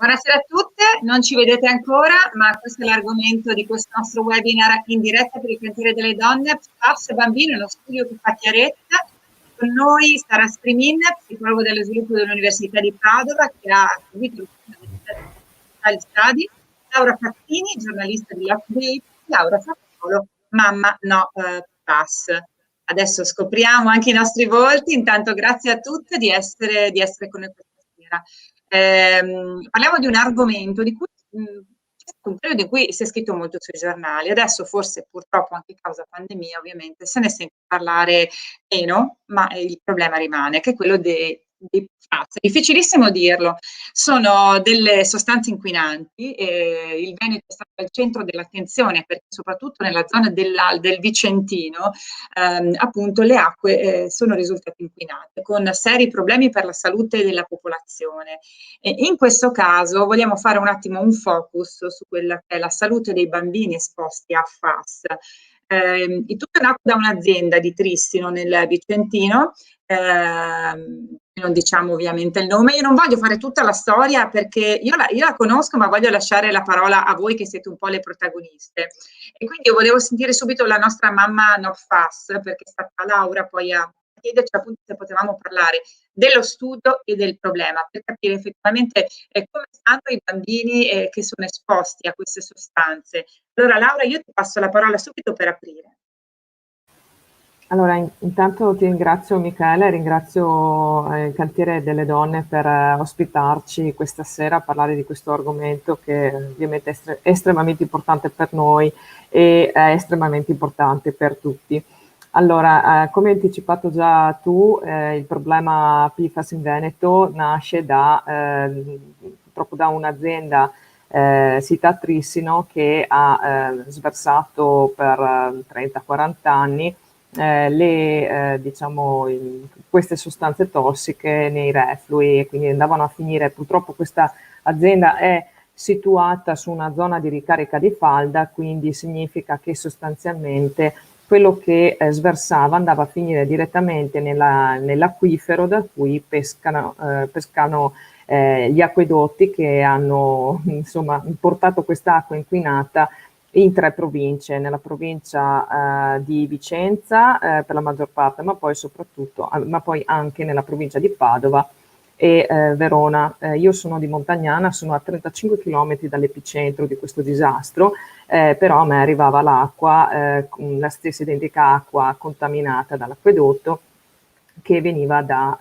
Buonasera a tutte, non ci vedete ancora, ma questo è l'argomento di questo nostro webinar in diretta per il cantiere delle donne, PFAS e bambini, uno studio che fa chiarezza. Con noi Sara Sprimin, psicologo dello sviluppo dell'Università di Padova, che ha seguito il Study, Laura Fazzini, giornalista di Update, Laura Fazzolo, mamma no PFAS. Adesso scopriamo anche i nostri volti, intanto grazie a tutte di essere con noi questa sera. Parliamo di un argomento di cui c'è stato un periodo in cui si è scritto molto sui giornali, adesso forse purtroppo anche a causa pandemia ovviamente se ne sente parlare meno, ma il problema rimane, che è quello dei PFAS. È difficilissimo dirlo, sono delle sostanze inquinanti, il Veneto è stato al centro dell'attenzione perché soprattutto nella zona del Vicentino appunto le acque sono risultate inquinate con seri problemi per la salute della popolazione. In questo caso vogliamo fare un attimo un focus su quella che è la salute dei bambini esposti a PFAS. Il tutto è nato da un'azienda di Trissino nel Vicentino, non diciamo ovviamente il nome, io non voglio fare tutta la storia perché io la conosco, ma voglio lasciare la parola a voi che siete un po' le protagoniste. E quindi io volevo sentire subito la nostra mamma No PFAS, perché è stata Laura poi a chiederci appunto se potevamo parlare dello studio e del problema, per capire effettivamente come stanno i bambini che sono esposti a queste sostanze. Allora Laura, io ti passo la parola subito per aprire. Allora, intanto ti ringrazio Michele, ringrazio il cantiere delle donne per ospitarci questa sera a parlare di questo argomento che ovviamente è estremamente importante per noi e è estremamente importante per tutti. Allora, come hai anticipato già tu, il problema PFAS in Veneto nasce purtroppo da un'azienda sita a Trissino che ha sversato per 30-40 anni queste sostanze tossiche nei reflui e quindi andavano a finire. Purtroppo questa azienda è situata su una zona di ricarica di falda, quindi significa che sostanzialmente quello che sversava andava a finire direttamente nell'acquifero da cui pescano gli acquedotti che hanno insomma portato quest'acqua inquinata in 3 province, nella provincia di Vicenza per la maggior parte, ma poi anche nella provincia di Padova e Verona. Io sono di Montagnana, sono a 35 km dall'epicentro di questo disastro, però a me arrivava l'acqua, la stessa identica acqua contaminata dall'acquedotto che veniva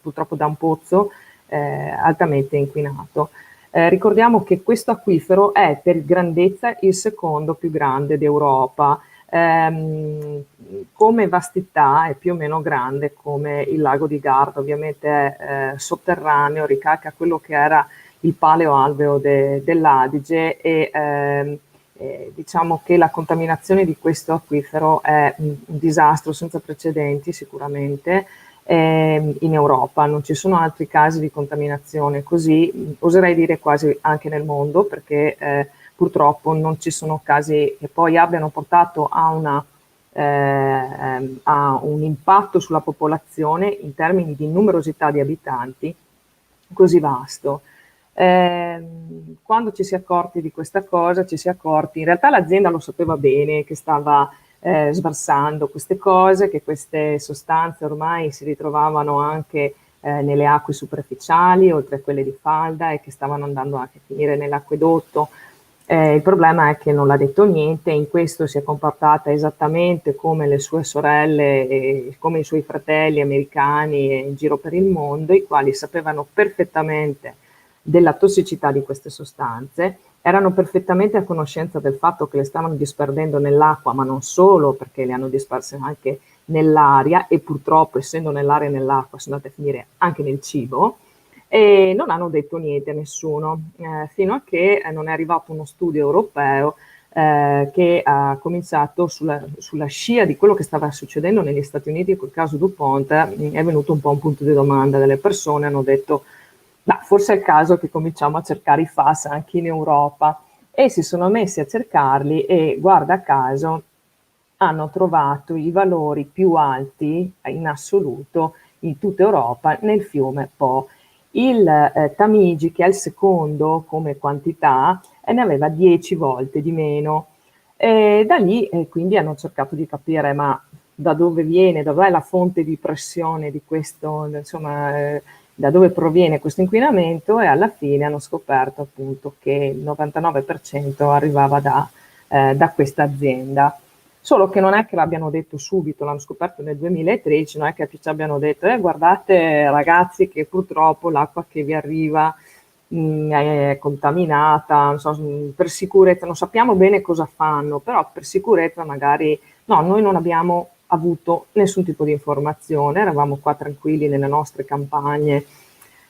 purtroppo da un pozzo altamente inquinato. Ricordiamo che questo acquifero è per grandezza il secondo più grande d'Europa, come vastità è più o meno grande come il lago di Garda, ovviamente è sotterraneo, ricalca quello che era il paleoalveo dell'Adige e diciamo che la contaminazione di questo acquifero è un disastro senza precedenti sicuramente in Europa. Non ci sono altri casi di contaminazione così, oserei dire quasi anche nel mondo, perché purtroppo non ci sono casi che poi abbiano portato a un impatto sulla popolazione in termini di numerosità di abitanti così vasto. Quando ci si è accorti di questa cosa, in realtà l'azienda lo sapeva bene che stava sversando queste cose, che queste sostanze ormai si ritrovavano anche nelle acque superficiali, oltre a quelle di falda, e che stavano andando anche a finire nell'acquedotto. Il problema è che non l'ha detto niente, in questo si è comportata esattamente come le sue sorelle e come i suoi fratelli americani in giro per il mondo, i quali sapevano perfettamente della tossicità di queste sostanze, erano perfettamente a conoscenza del fatto che le stavano disperdendo nell'acqua, ma non solo, perché le hanno disperse anche nell'aria e purtroppo, essendo nell'aria e nell'acqua, sono andate a finire anche nel cibo, e non hanno detto niente a nessuno, fino a che non è arrivato uno studio europeo che ha cominciato sulla scia di quello che stava succedendo negli Stati Uniti col caso DuPont. È venuto un po' un punto di domanda delle persone, hanno detto forse è il caso che cominciamo a cercare i FAS anche in Europa, e si sono messi a cercarli e guarda caso hanno trovato i valori più alti in assoluto in tutta Europa nel fiume Po. Il Tamigi, che è il secondo come quantità, ne aveva 10 volte di meno. E da lì quindi hanno cercato di capire ma da dove viene, dov'è la fonte di pressione di questo, insomma, da dove proviene questo inquinamento, e alla fine hanno scoperto appunto che il 99% arrivava da questa azienda. Solo che non è che l'abbiano detto subito, l'hanno scoperto nel 2013, non è che ci abbiano detto guardate ragazzi che purtroppo l'acqua che vi arriva è contaminata, non so, per sicurezza, non sappiamo bene cosa fanno, però per sicurezza magari no, noi non abbiamo avuto nessun tipo di informazione, eravamo qua tranquilli nelle nostre campagne,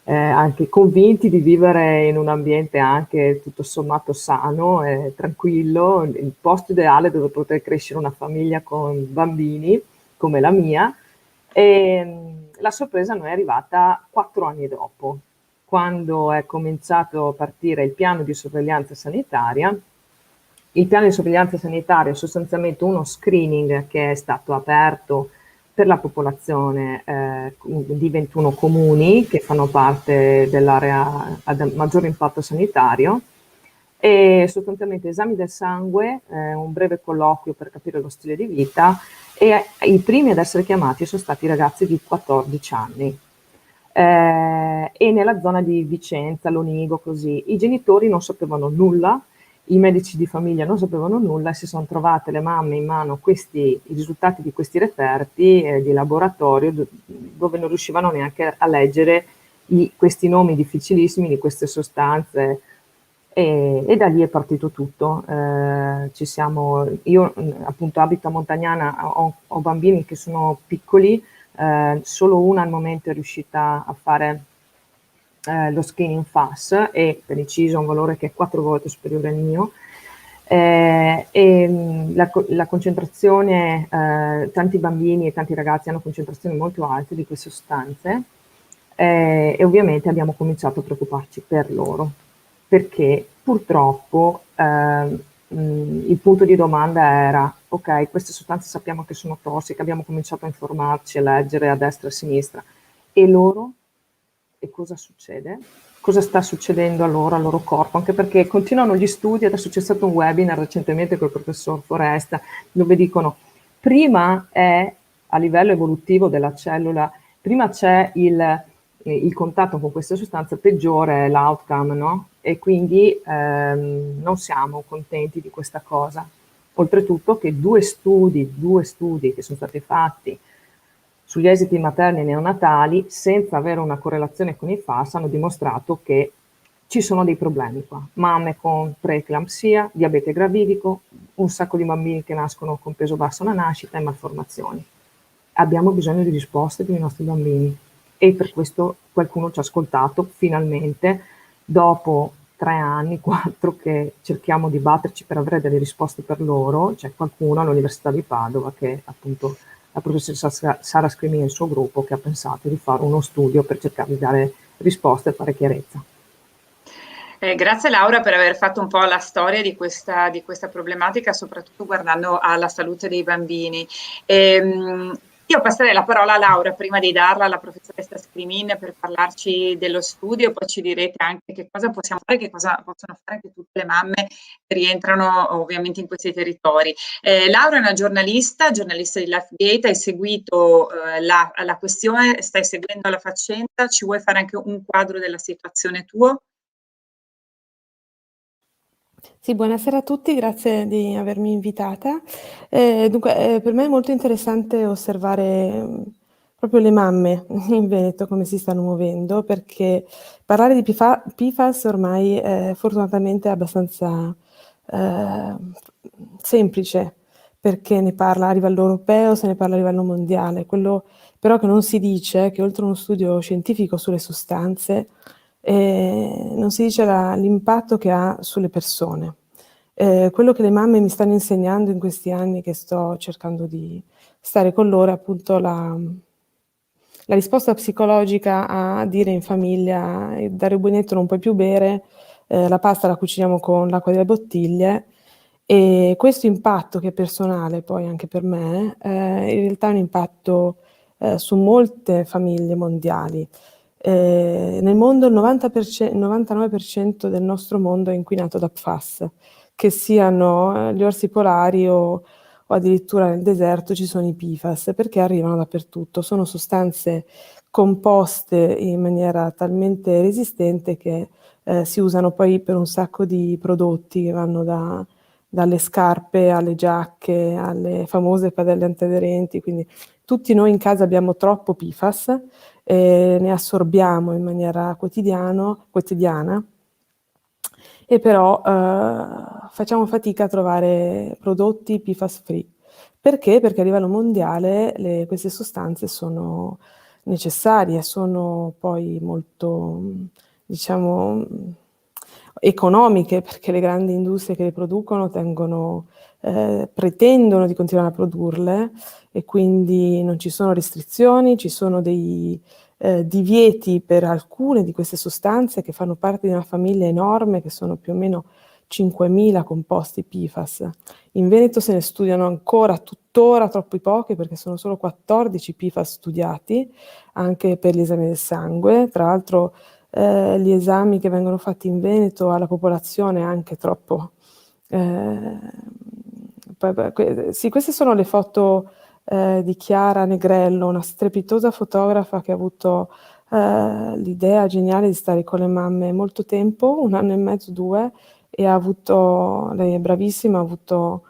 anche convinti di vivere in un ambiente anche tutto sommato sano e tranquillo, il posto ideale dove poter crescere una famiglia con bambini come la mia. E la sorpresa non è arrivata 4 anni dopo, quando è cominciato a partire il piano di sorveglianza sanitaria. Il piano di sorveglianza sanitaria è sostanzialmente uno screening che è stato aperto per la popolazione di 21 comuni che fanno parte dell'area ad maggior impatto sanitario, e sostanzialmente esami del sangue, un breve colloquio per capire lo stile di vita, e i primi ad essere chiamati sono stati i ragazzi di 14 anni. E nella zona di Vicenza, Lonigo, così. I genitori non sapevano nulla, i medici di famiglia non sapevano nulla, e si sono trovate le mamme in mano i risultati di questi referti di laboratorio, dove non riuscivano neanche a leggere questi nomi difficilissimi di queste sostanze. E da lì è partito tutto. Io appunto abito a Montagnana, ho bambini che sono piccoli, solo una al momento è riuscita a fare lo screening FAS, e per inciso ha un valore che è 4 volte superiore al mio. La concentrazione, tanti bambini e tanti ragazzi hanno concentrazioni molto alte di queste sostanze, e ovviamente abbiamo cominciato a preoccuparci per loro, perché purtroppo il punto di domanda era: ok, queste sostanze sappiamo che sono tossiche, abbiamo cominciato a informarci, a leggere a destra e a sinistra, e loro? E cosa succede? Cosa sta succedendo a loro, al loro corpo? Anche perché continuano gli studi, adesso c'è stato un webinar recentemente col professor Foresta, dove dicono prima è a livello evolutivo della cellula, prima c'è il contatto con queste sostanze, peggiore è l'outcome, no? E quindi non siamo contenti di questa cosa. Oltretutto che due studi che sono stati fatti sugli esiti materni e neonatali, senza avere una correlazione con i FAS, hanno dimostrato che ci sono dei problemi qua. Mamme con preeclampsia, diabete gravidico, un sacco di bambini che nascono con peso basso alla nascita e malformazioni. Abbiamo bisogno di risposte per i nostri bambini, e per questo qualcuno ci ha ascoltato finalmente, dopo 3 anni, 4, che cerchiamo di batterci per avere delle risposte per loro. C'è qualcuno all'Università di Padova, che appunto la professoressa Sara Scrimini e il suo gruppo, che ha pensato di fare uno studio per cercare di dare risposte e fare chiarezza. Grazie Laura per aver fatto un po' la storia di questa problematica, soprattutto guardando alla salute dei bambini. Io passerei la parola a Laura prima di darla alla professoressa Scrimin per parlarci dello studio, poi ci direte anche che cosa possiamo fare, che cosa possono fare anche tutte le mamme che rientrano ovviamente in questi territori. Laura è una giornalista di LifeGate, hai seguito la questione, stai seguendo la faccenda, ci vuoi fare anche un quadro della situazione tuo? Sì, buonasera a tutti, grazie di avermi invitata. Dunque, per me è molto interessante osservare proprio le mamme in Veneto come si stanno muovendo, perché parlare di PFAS ormai fortunatamente è abbastanza eh, semplice, perché ne parla a livello europeo, se ne parla a livello mondiale. Quello però che non si dice è che oltre a uno studio scientifico sulle sostanze, non si dice l'impatto che ha sulle persone. Quello che le mamme mi stanno insegnando in questi anni che sto cercando di stare con loro è appunto la risposta psicologica a dire in famiglia: dal rubinetto non puoi più bere, la pasta la cuciniamo con l'acqua delle bottiglie. E questo impatto, che è personale poi anche per me, in realtà è un impatto su molte famiglie mondiali. Nel mondo il 99% del nostro mondo è inquinato da PFAS, che siano gli orsi polari o addirittura nel deserto ci sono i PFAS, perché arrivano dappertutto. Sono sostanze composte in maniera talmente resistente che si usano poi per un sacco di prodotti che vanno dalle scarpe alle giacche, alle famose padelle antiaderenti, quindi tutti noi in casa abbiamo troppo PFAS, ne assorbiamo in maniera quotidiana, e però facciamo fatica a trovare prodotti PFAS free. Perché? Perché a livello mondiale queste sostanze sono necessarie, sono poi molto, diciamo, economiche, perché le grandi industrie che le producono pretendono di continuare a produrle, e quindi non ci sono restrizioni, ci sono dei divieti per alcune di queste sostanze che fanno parte di una famiglia enorme, che sono più o meno 5.000 composti PFAS. In Veneto se ne studiano ancora tuttora troppi pochi, perché sono solo 14 PFAS studiati, anche per gli esami del sangue. Tra l'altro gli esami che vengono fatti in Veneto alla popolazione anche troppo. Sì, queste sono le foto di Chiara Negrello, una strepitosa fotografa che ha avuto l'idea geniale di stare con le mamme molto tempo, 1 anno e mezzo, 2, e lei è bravissima, ha avuto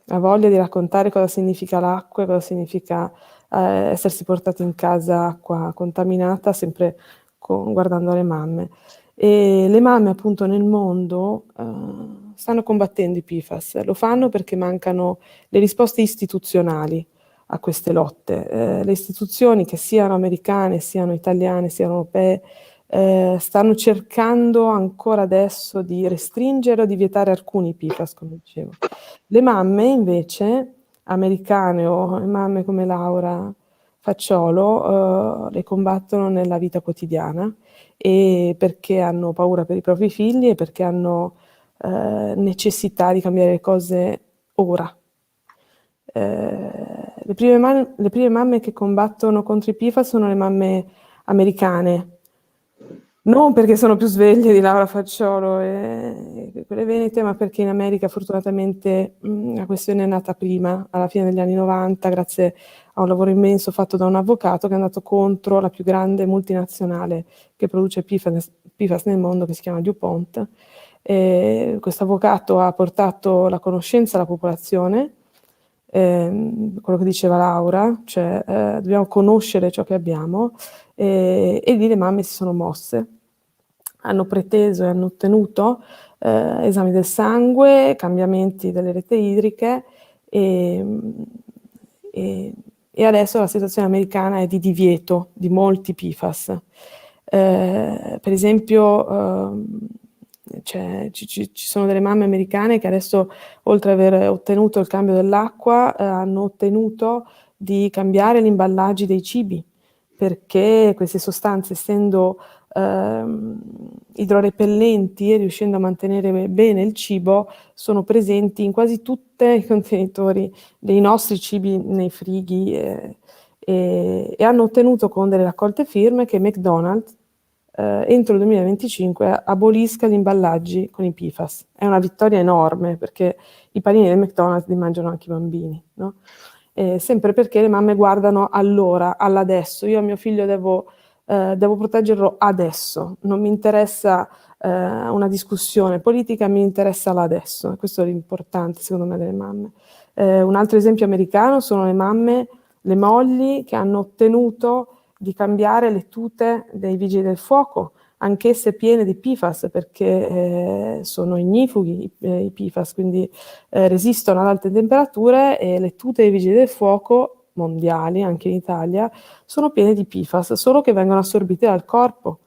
la voglia di raccontare cosa significa l'acqua, cosa significa essersi portati in casa acqua contaminata, sempre guardando le mamme. E le mamme appunto nel mondo stanno combattendo i PFAS, lo fanno perché mancano le risposte istituzionali a queste lotte. Le istituzioni, che siano americane, siano italiane, siano europee, stanno cercando ancora adesso di restringere o di vietare alcuni PFAS, come dicevo. Le mamme invece, americane o le mamme come Laura Facciolo, le combattono nella vita quotidiana, e perché hanno paura per i propri figli e perché hanno necessità di cambiare le cose ora. Le prime mamme che combattono contro i PFAS sono le mamme americane, non perché sono più sveglie di Laura Facciolo e quelle venete, ma perché in America fortunatamente la questione è nata prima, alla fine degli anni 90, grazie a un lavoro immenso fatto da un avvocato che è andato contro la più grande multinazionale che produce PFAS nel mondo, che si chiama DuPont. Questo avvocato ha portato la conoscenza alla popolazione, quello che diceva Laura, cioè dobbiamo conoscere ciò che abbiamo, e lì le mamme si sono mosse, hanno preteso e hanno ottenuto esami del sangue, cambiamenti delle reti idriche, e adesso la situazione americana è di divieto di molti PFAS. Per esempio ci sono delle mamme americane che adesso, oltre ad aver ottenuto il cambio dell'acqua, hanno ottenuto di cambiare gli imballaggi dei cibi, perché queste sostanze, essendo idrorepellenti e riuscendo a mantenere bene il cibo, sono presenti in quasi tutti i contenitori dei nostri cibi nei frighi, e hanno ottenuto con delle raccolte firme che McDonald's entro il 2025 abolisca gli imballaggi con i PFAS. È una vittoria enorme, perché i panini del McDonald's li mangiano anche i bambini, no? Sempre perché le mamme guardano all'ora, all'adesso. Io a mio figlio devo proteggerlo adesso, non mi interessa una discussione politica, mi interessa l'adesso. Questo è l'importante secondo me delle mamme. Un altro esempio americano sono le mamme, le mogli che hanno ottenuto di cambiare le tute dei vigili del fuoco, anch'esse piene di PFAS, perché sono ignifughi i PFAS, quindi resistono ad alte temperature, e le tute dei vigili del fuoco mondiali, anche in Italia, sono piene di PFAS, solo che vengono assorbite dal corpo,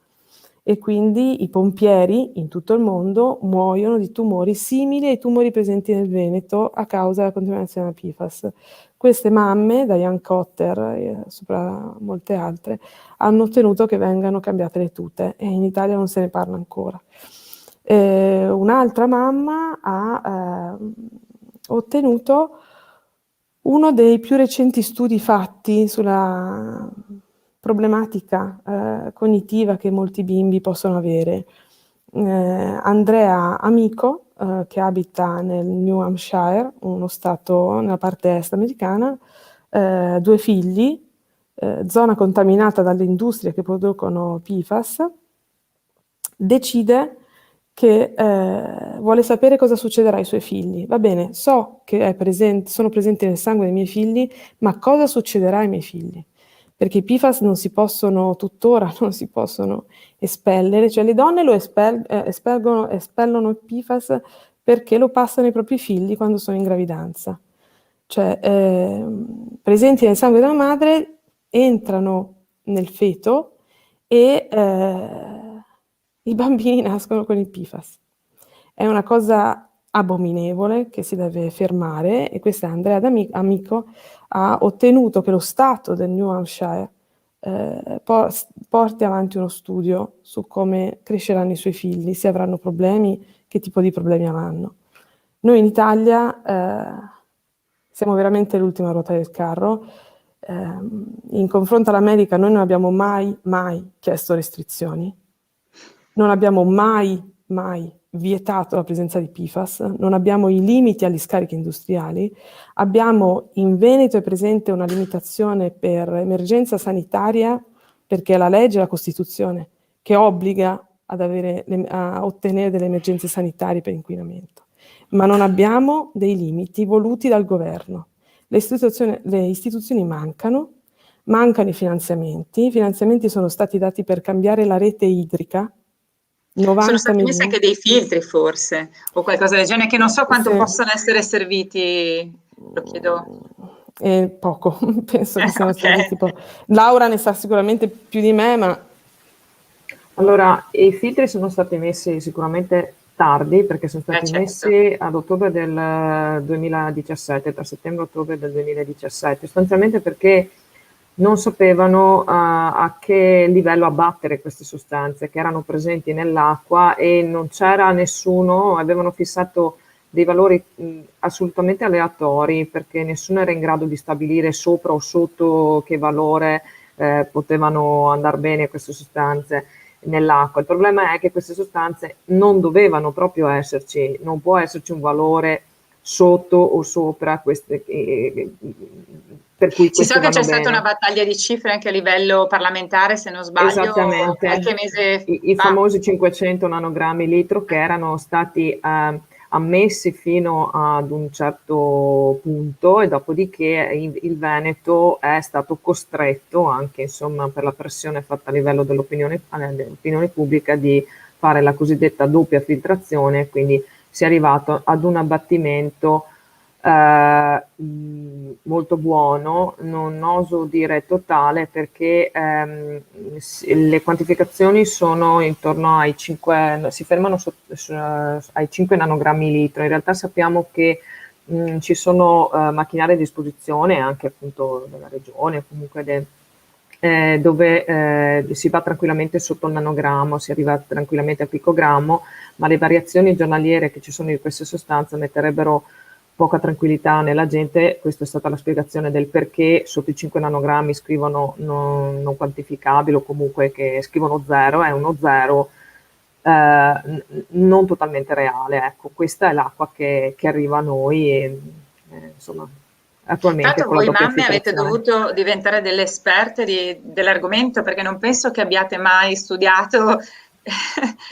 e quindi i pompieri in tutto il mondo muoiono di tumori simili ai tumori presenti nel Veneto a causa della contaminazione da PFAS. Queste mamme, Diane Cotter e sopra molte altre, hanno ottenuto che vengano cambiate le tute, e in Italia non se ne parla ancora. Un'altra mamma ha ottenuto uno dei più recenti studi fatti problematica cognitiva che molti bimbi possono avere. Andrea Amico, che abita nel New Hampshire, uno stato nella parte est americana, 2 figli, zona contaminata dalle industrie che producono PFAS, decide che vuole sapere cosa succederà ai suoi figli. Va bene, so che sono presenti nel sangue dei miei figli, ma cosa succederà ai miei figli? Perché i PFAS tuttora non si possono espellere, cioè le donne espellono il PFAS perché lo passano ai propri figli quando sono in gravidanza. Cioè, presenti nel sangue della madre, entrano nel feto e i bambini nascono con il PFAS. È una cosa abominevole che si deve fermare, e questa Andrea Amico ha ottenuto che lo Stato del New Hampshire porti avanti uno studio su come cresceranno i suoi figli, se avranno problemi, che tipo di problemi avranno. Noi in Italia siamo veramente l'ultima ruota del carro. In confronto all'America noi non abbiamo mai chiesto restrizioni, non abbiamo mai vietato la presenza di PFAS, non abbiamo i limiti agli scarichi industriali, abbiamo in Veneto è presente una limitazione per emergenza sanitaria, perché è la legge e la Costituzione che obbliga a ottenere delle emergenze sanitarie per inquinamento, ma non abbiamo dei limiti voluti dal governo. Le istituzioni mancano i finanziamenti. I finanziamenti sono stati dati per cambiare la rete idrica. Sono stati messi anche dei filtri forse, o qualcosa del genere, che non so quanto possono essere serviti, lo chiedo. Poco, penso che siano serviti poco. Laura ne sa sicuramente più di me, ma... Allora, i filtri sono stati messi sicuramente tardi, perché sono stati messi ad ottobre del 2017, tra settembre e ottobre del 2017, sostanzialmente perché non sapevano a che livello abbattere queste sostanze che erano presenti nell'acqua, e non c'era nessuno, avevano fissato dei valori assolutamente aleatori, perché nessuno era in grado di stabilire sopra o sotto che valore potevano andare bene queste sostanze nell'acqua. Il problema è che queste sostanze non dovevano proprio esserci, non può esserci un valore sotto o sopra queste, per cui si sa che c'è stata una battaglia di cifre anche a livello parlamentare, se non sbaglio. Esattamente, qualche mese i famosi 500 nanogrammi litro, che erano stati ammessi fino ad un certo punto, e dopodiché il Veneto è stato costretto, anche insomma per la pressione fatta a livello dell'opinione pubblica, di fare la cosiddetta doppia filtrazione, quindi si è arrivato ad un abbattimento molto buono, non oso dire totale, perché le quantificazioni sono intorno ai 5, si fermano ai 5 nanogrammi litro. In realtà sappiamo che ci sono macchinari a disposizione anche appunto della regione, comunque dove si va tranquillamente sotto il nanogrammo, si arriva tranquillamente al picogrammo, ma le variazioni giornaliere che ci sono di queste sostanze metterebbero poca tranquillità nella gente. Questa è stata la spiegazione del perché sotto i 5 nanogrammi scrivono non quantificabile, o comunque che scrivono 0, è uno 0 non totalmente reale. Ecco, questa è l'acqua che arriva a noi, e insomma attualmente. Tanto voi mamme avete dovuto diventare delle esperte dell'argomento, perché non penso che abbiate mai studiato.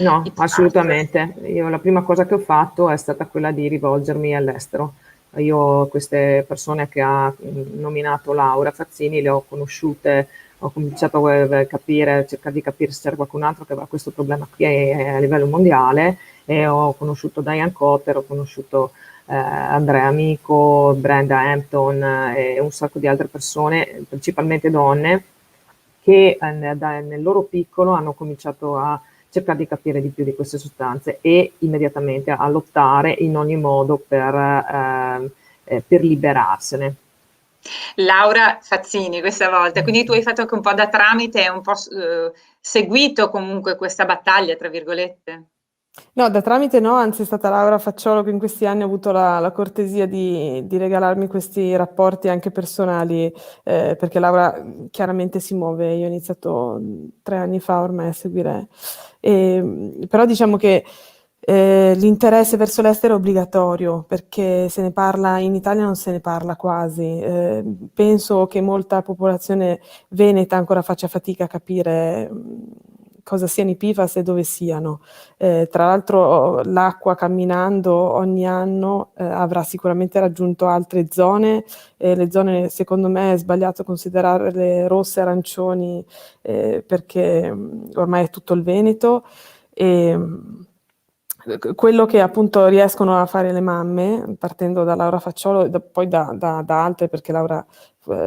No, assolutamente. Io la prima cosa che ho fatto è stata quella di rivolgermi all'estero. Io queste persone che ha nominato Laura Fazzini le ho conosciute, ho cominciato a capire, cercare di capire se c'era qualcun altro che aveva questo problema qui a livello mondiale, e ho conosciuto Diane Cotter, ho conosciuto Andrea Amico, Brenda Hampton e un sacco di altre persone, principalmente donne, che nel loro piccolo hanno cominciato a cercare di capire di più di queste sostanze, e immediatamente a lottare in ogni modo per liberarsene. Laura Fazzini questa volta, quindi tu hai fatto anche un po' da tramite e un po' seguito comunque questa battaglia, tra virgolette. No, da tramite no, anzi è stata Laura Facciolo che in questi anni ha avuto la cortesia di regalarmi questi rapporti anche personali, perché Laura chiaramente si muove, io ho iniziato 3 anni fa ormai a seguire, però diciamo che l'interesse verso l'estero è obbligatorio, perché se ne parla, in Italia non se ne parla quasi. Penso che molta popolazione veneta ancora faccia fatica a capire cosa siano i PFAS e dove siano. Tra l'altro l'acqua camminando ogni anno avrà sicuramente raggiunto altre zone, le zone secondo me è sbagliato considerarle rosse, arancioni, perché ormai è tutto il Veneto. E, quello che appunto riescono a fare le mamme, partendo da Laura Facciolo e poi da altre, perché Laura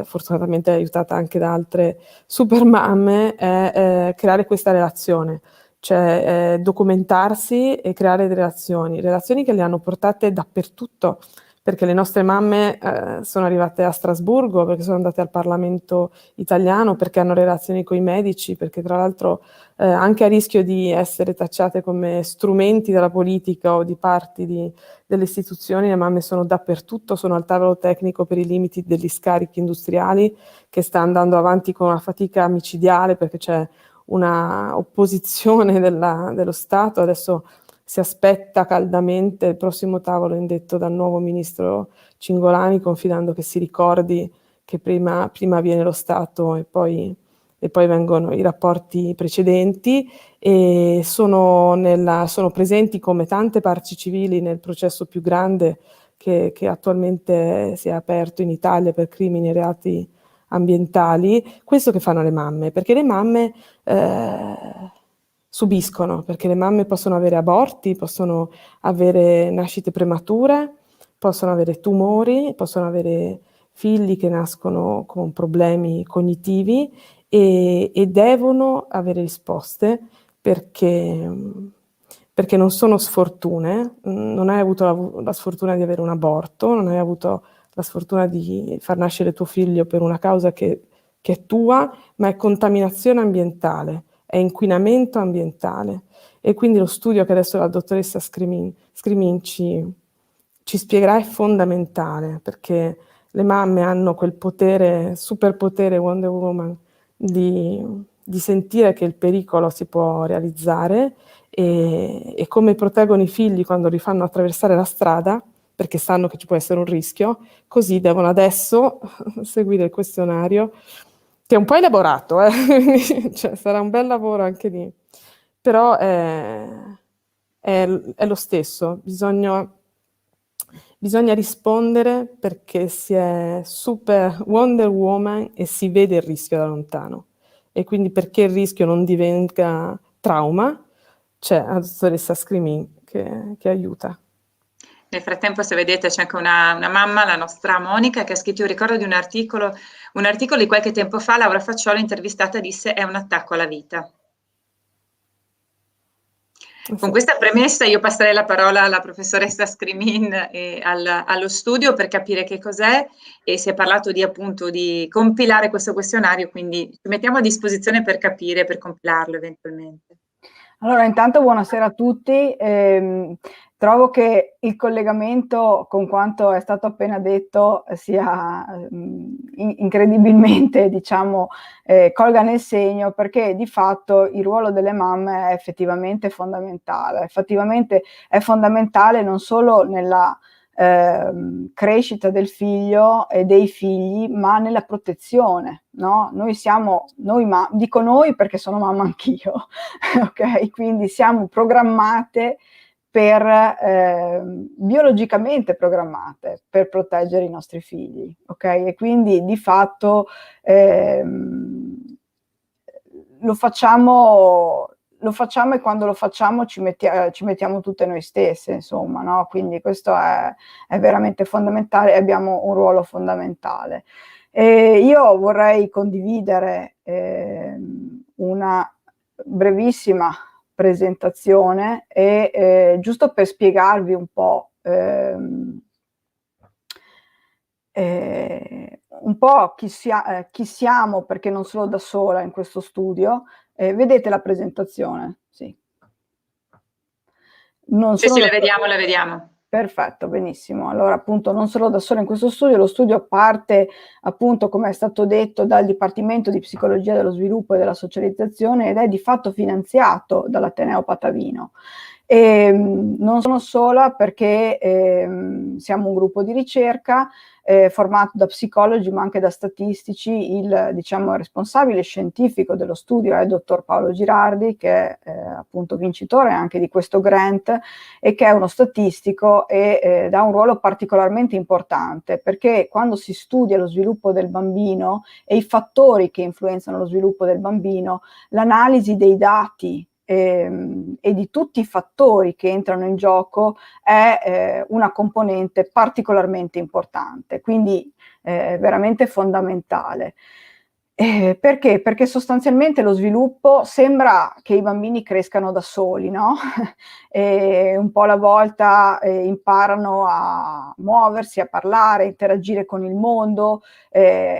fortunatamente è aiutata anche da altre super mamme, è creare questa relazione, cioè documentarsi e creare relazioni che le hanno portate dappertutto, perché le nostre mamme sono arrivate a Strasburgo, perché sono andate al Parlamento italiano, perché hanno relazioni con i medici, perché tra l'altro anche a rischio di essere tacciate come strumenti della politica o di parti delle istituzioni, le mamme sono dappertutto, sono al tavolo tecnico per i limiti degli scarichi industriali, che sta andando avanti con una fatica micidiale perché c'è una opposizione dello Stato. Adesso si aspetta caldamente il prossimo tavolo indetto dal nuovo ministro Cingolani, confidando che si ricordi che prima viene lo Stato e poi vengono i rapporti precedenti, e sono presenti come tante parti civili nel processo più grande che attualmente si è aperto in Italia per crimini e reati ambientali. Questo che fanno le mamme, perché le mamme subiscono, perché le mamme possono avere aborti, possono avere nascite premature, possono avere tumori, possono avere figli che nascono con problemi cognitivi e devono avere risposte perché, perché non sono sfortune. Non hai avuto la sfortuna di avere un aborto, non hai avuto la sfortuna di far nascere tuo figlio per una causa che è tua, ma è contaminazione ambientale, è inquinamento ambientale. E quindi lo studio che adesso la dottoressa Scrimin ci spiegherà è fondamentale, perché le mamme hanno quel potere, superpotere Wonder Woman, di sentire che il pericolo si può realizzare e come proteggono i figli quando li fanno attraversare la strada, perché sanno che ci può essere un rischio, così devono adesso seguire il questionario, che è un po' elaborato, cioè, sarà un bel lavoro anche lì, però è lo stesso, bisogna rispondere perché si è super Wonder Woman e si vede il rischio da lontano. E quindi perché il rischio non divenga trauma, c'è la dottoressa Scrimin che aiuta. Nel frattempo, se vedete, c'è anche una mamma, la nostra Monica, che ha scritto, io ricordo di un articolo di qualche tempo fa, Laura Facciolo intervistata disse è un attacco alla vita. Con questa premessa io passerei la parola alla professoressa Scrimin e allo studio per capire che cos'è, e si è parlato di appunto di compilare questo questionario, quindi ci mettiamo a disposizione per capire, per compilarlo eventualmente. Allora, intanto buonasera a tutti. Trovo che il collegamento con quanto è stato appena detto sia incredibilmente, diciamo, colga nel segno, perché di fatto il ruolo delle mamme è effettivamente fondamentale. Effettivamente è fondamentale non solo nella crescita del figlio e dei figli, ma nella protezione, no? Dico noi perché sono mamma anch'io, ok? Quindi siamo programmate biologicamente programmate per proteggere i nostri figli, ok? E quindi di fatto lo facciamo e quando lo facciamo ci mettiamo tutte noi stesse, insomma, no? Quindi questo è veramente fondamentale e abbiamo un ruolo fondamentale. Io vorrei condividere una brevissima presentazione giusto per spiegarvi un po' chi siamo, perché non sono da sola in questo studio. Vedete la presentazione? Sì. Non Sì, sono sì, le da- vediamo, le vediamo. Perfetto, benissimo. Allora, appunto, non sono da sola in questo studio, lo studio parte, appunto, come è stato detto, dal Dipartimento di Psicologia dello Sviluppo e della Socializzazione ed è di fatto finanziato dall'Ateneo Patavino. Non sono sola perché siamo un gruppo di ricerca formato da psicologi ma anche da statistici. Il responsabile scientifico dello studio è il dottor Paolo Girardi, che è appunto vincitore anche di questo grant e che è uno statistico e dà un ruolo particolarmente importante, perché quando si studia lo sviluppo del bambino e i fattori che influenzano lo sviluppo del bambino, l'analisi dei dati e di tutti i fattori che entrano in gioco è una componente particolarmente importante, quindi veramente fondamentale. Perché? Perché sostanzialmente lo sviluppo sembra che i bambini crescano da soli, no? E un po' alla volta imparano a muoversi, a parlare, a interagire con il mondo,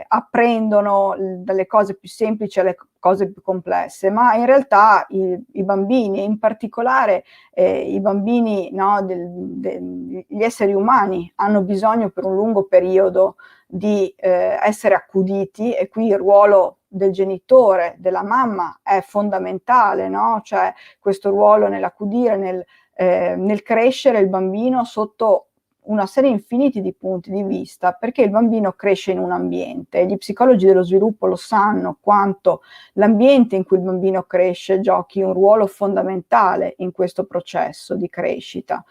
apprendono dalle cose più semplici alle cose più complesse, ma in realtà i bambini, e in particolare i bambini, no, gli esseri umani, hanno bisogno per un lungo periodo di essere accuditi, e qui il ruolo del genitore, della mamma è fondamentale, no? Cioè questo ruolo nell'accudire, nel crescere il bambino sotto una serie infiniti di punti di vista, perché il bambino cresce in un ambiente e gli psicologi dello sviluppo lo sanno quanto l'ambiente in cui il bambino cresce giochi un ruolo fondamentale in questo processo di crescita,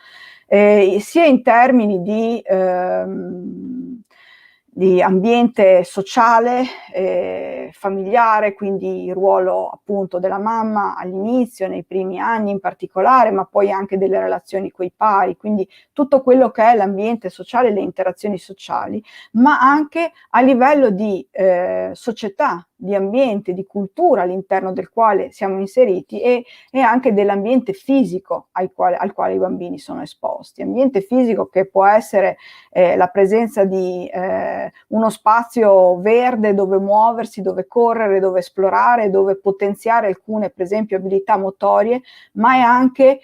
sia in termini di ambiente sociale, familiare, quindi il ruolo appunto della mamma all'inizio, nei primi anni in particolare, ma poi anche delle relazioni coi pari, quindi tutto quello che è l'ambiente sociale, le interazioni sociali, ma anche a livello di società, di ambiente, di cultura all'interno del quale siamo inseriti e anche dell'ambiente fisico al quale i bambini sono esposti. Ambiente fisico che può essere la presenza di uno spazio verde dove muoversi, dove correre, dove esplorare, dove potenziare alcune, per esempio, abilità motorie, ma è anche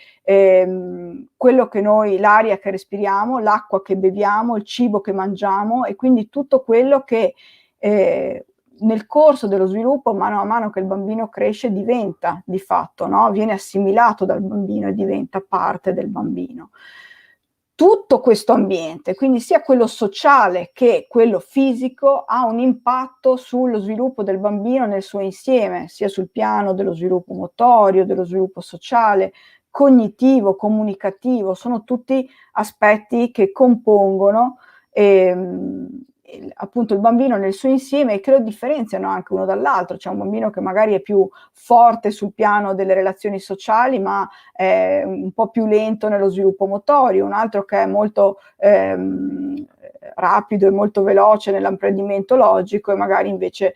quello che noi, l'aria che respiriamo, l'acqua che beviamo, il cibo che mangiamo, e quindi tutto quello che nel corso dello sviluppo, mano a mano che il bambino cresce, diventa di fatto, no? Viene assimilato dal bambino e diventa parte del bambino. Tutto questo ambiente, quindi sia quello sociale che quello fisico, ha un impatto sullo sviluppo del bambino nel suo insieme, sia sul piano dello sviluppo motorio, dello sviluppo sociale, cognitivo, comunicativo, sono tutti aspetti che compongono appunto il bambino nel suo insieme e che lo differenziano anche uno dall'altro. C'è un bambino che magari è più forte sul piano delle relazioni sociali, ma è un po' più lento nello sviluppo motorio, un altro che è molto rapido e molto veloce nell'apprendimento logico, e magari invece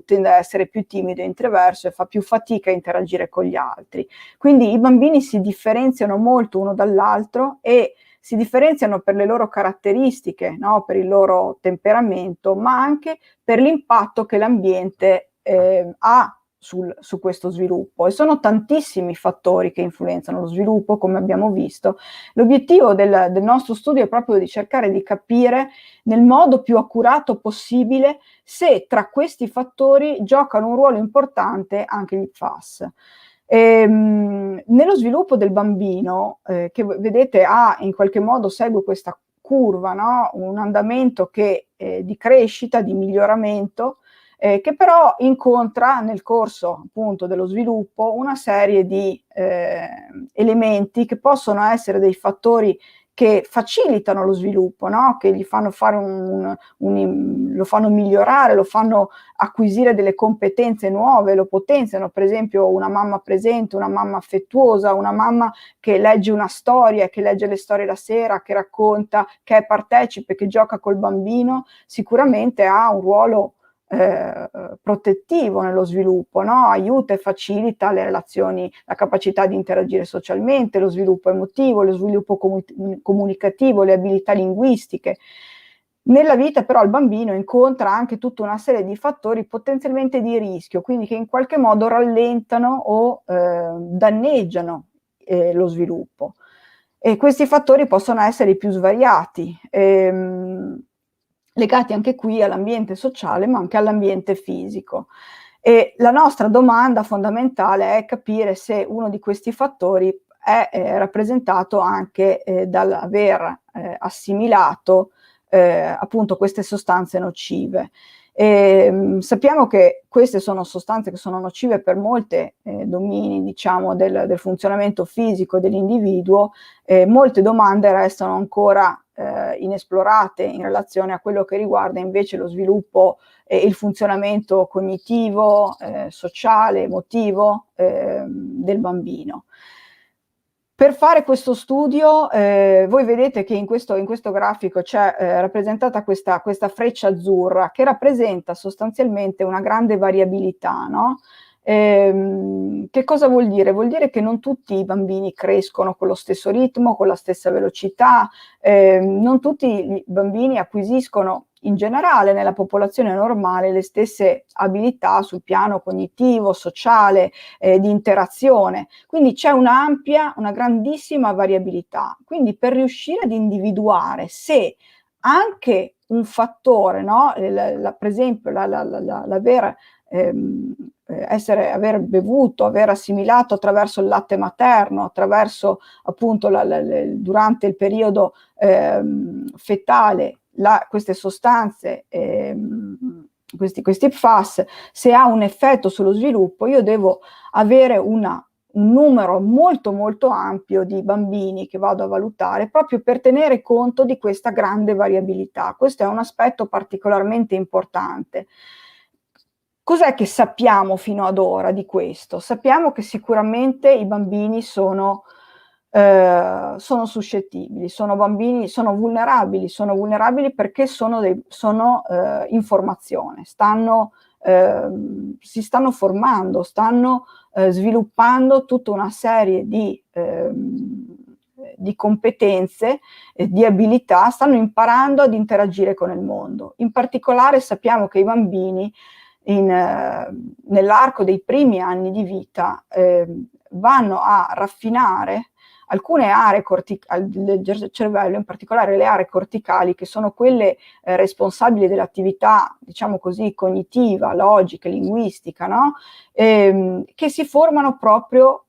tende a essere più timido e introverso e fa più fatica a interagire con gli altri. Quindi i bambini si differenziano molto uno dall'altro e si differenziano per le loro caratteristiche, no? Per il loro temperamento, ma anche per l'impatto che l'ambiente ha su questo sviluppo. E sono tantissimi fattori che influenzano lo sviluppo, come abbiamo visto. L'obiettivo del nostro studio è proprio di cercare di capire nel modo più accurato possibile se tra questi fattori giocano un ruolo importante anche gli PFAS. Nello sviluppo del bambino, che vedete in qualche modo segue questa curva, no? Un andamento di crescita, di miglioramento, che però incontra nel corso appunto dello sviluppo una serie di elementi che possono essere dei fattori che facilitano lo sviluppo, no? Che gli fanno fare lo fanno migliorare, lo fanno acquisire delle competenze nuove, lo potenziano, per esempio una mamma presente, una mamma affettuosa, una mamma che legge una storia, che legge le storie la sera, che racconta, che è partecipe, che gioca col bambino, sicuramente ha un ruolo protettivo nello sviluppo, no? Aiuta e facilita le relazioni, la capacità di interagire socialmente, lo sviluppo emotivo, lo sviluppo comunicativo, le abilità linguistiche. Nella vita però il bambino incontra anche tutta una serie di fattori potenzialmente di rischio, quindi che in qualche modo rallentano o danneggiano lo sviluppo. E questi fattori possono essere i più svariati, legati anche qui all'ambiente sociale, ma anche all'ambiente fisico. E la nostra domanda fondamentale è capire se uno di questi fattori è rappresentato anche dall'aver assimilato appunto queste sostanze nocive. Sappiamo che queste sono sostanze che sono nocive per molti domini, diciamo, del funzionamento fisico dell'individuo. Molte domande restano ancora inesplorate in relazione a quello che riguarda invece lo sviluppo e il funzionamento cognitivo, sociale, emotivo del bambino. Per fare questo studio, voi vedete che in questo grafico c'è rappresentata questa freccia azzurra che rappresenta sostanzialmente una grande variabilità, no? Che cosa vuol dire? Vuol dire che non tutti i bambini crescono con lo stesso ritmo, con la stessa velocità, non tutti i bambini acquisiscono in generale nella popolazione normale le stesse abilità sul piano cognitivo, sociale, di interazione. Quindi c'è una grandissima variabilità. Quindi per riuscire ad individuare se anche un fattore, no? Per esempio l'aver aver bevuto, aver assimilato attraverso il latte materno, attraverso appunto durante il periodo fetale, queste sostanze, questi PFAS, se ha un effetto sullo sviluppo, io devo avere un numero molto molto ampio di bambini che vado a valutare proprio per tenere conto di questa grande variabilità. Questo è un aspetto particolarmente importante. Cos'è che sappiamo fino ad ora di questo? Sappiamo che sicuramente i bambini sono suscettibili, sono vulnerabili perché sono in formazione, si stanno formando, stanno sviluppando tutta una serie di competenze, di abilità, stanno imparando ad interagire con il mondo. In particolare sappiamo che i bambini nell'arco dei primi anni di vita vanno a raffinare alcune aree del cervello, in particolare le aree corticali, che sono quelle responsabili dell'attività, diciamo così, cognitiva, logica, linguistica, no? Che si formano proprio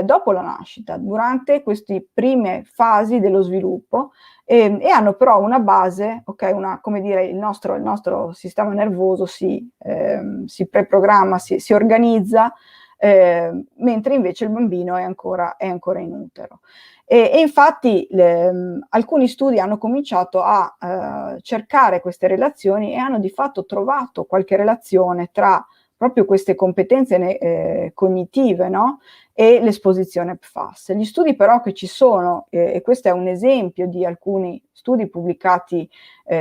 dopo la nascita, durante queste prime fasi dello sviluppo, e hanno però una base, ok, come dire, il nostro sistema nervoso si preprogramma, si organizza, mentre invece il bambino è ancora in utero. E infatti alcuni studi hanno cominciato a cercare queste relazioni e hanno di fatto trovato qualche relazione tra proprio queste competenze cognitive, no? E l'esposizione a PFAS. Gli studi però che ci sono, e questo è un esempio di alcuni studi pubblicati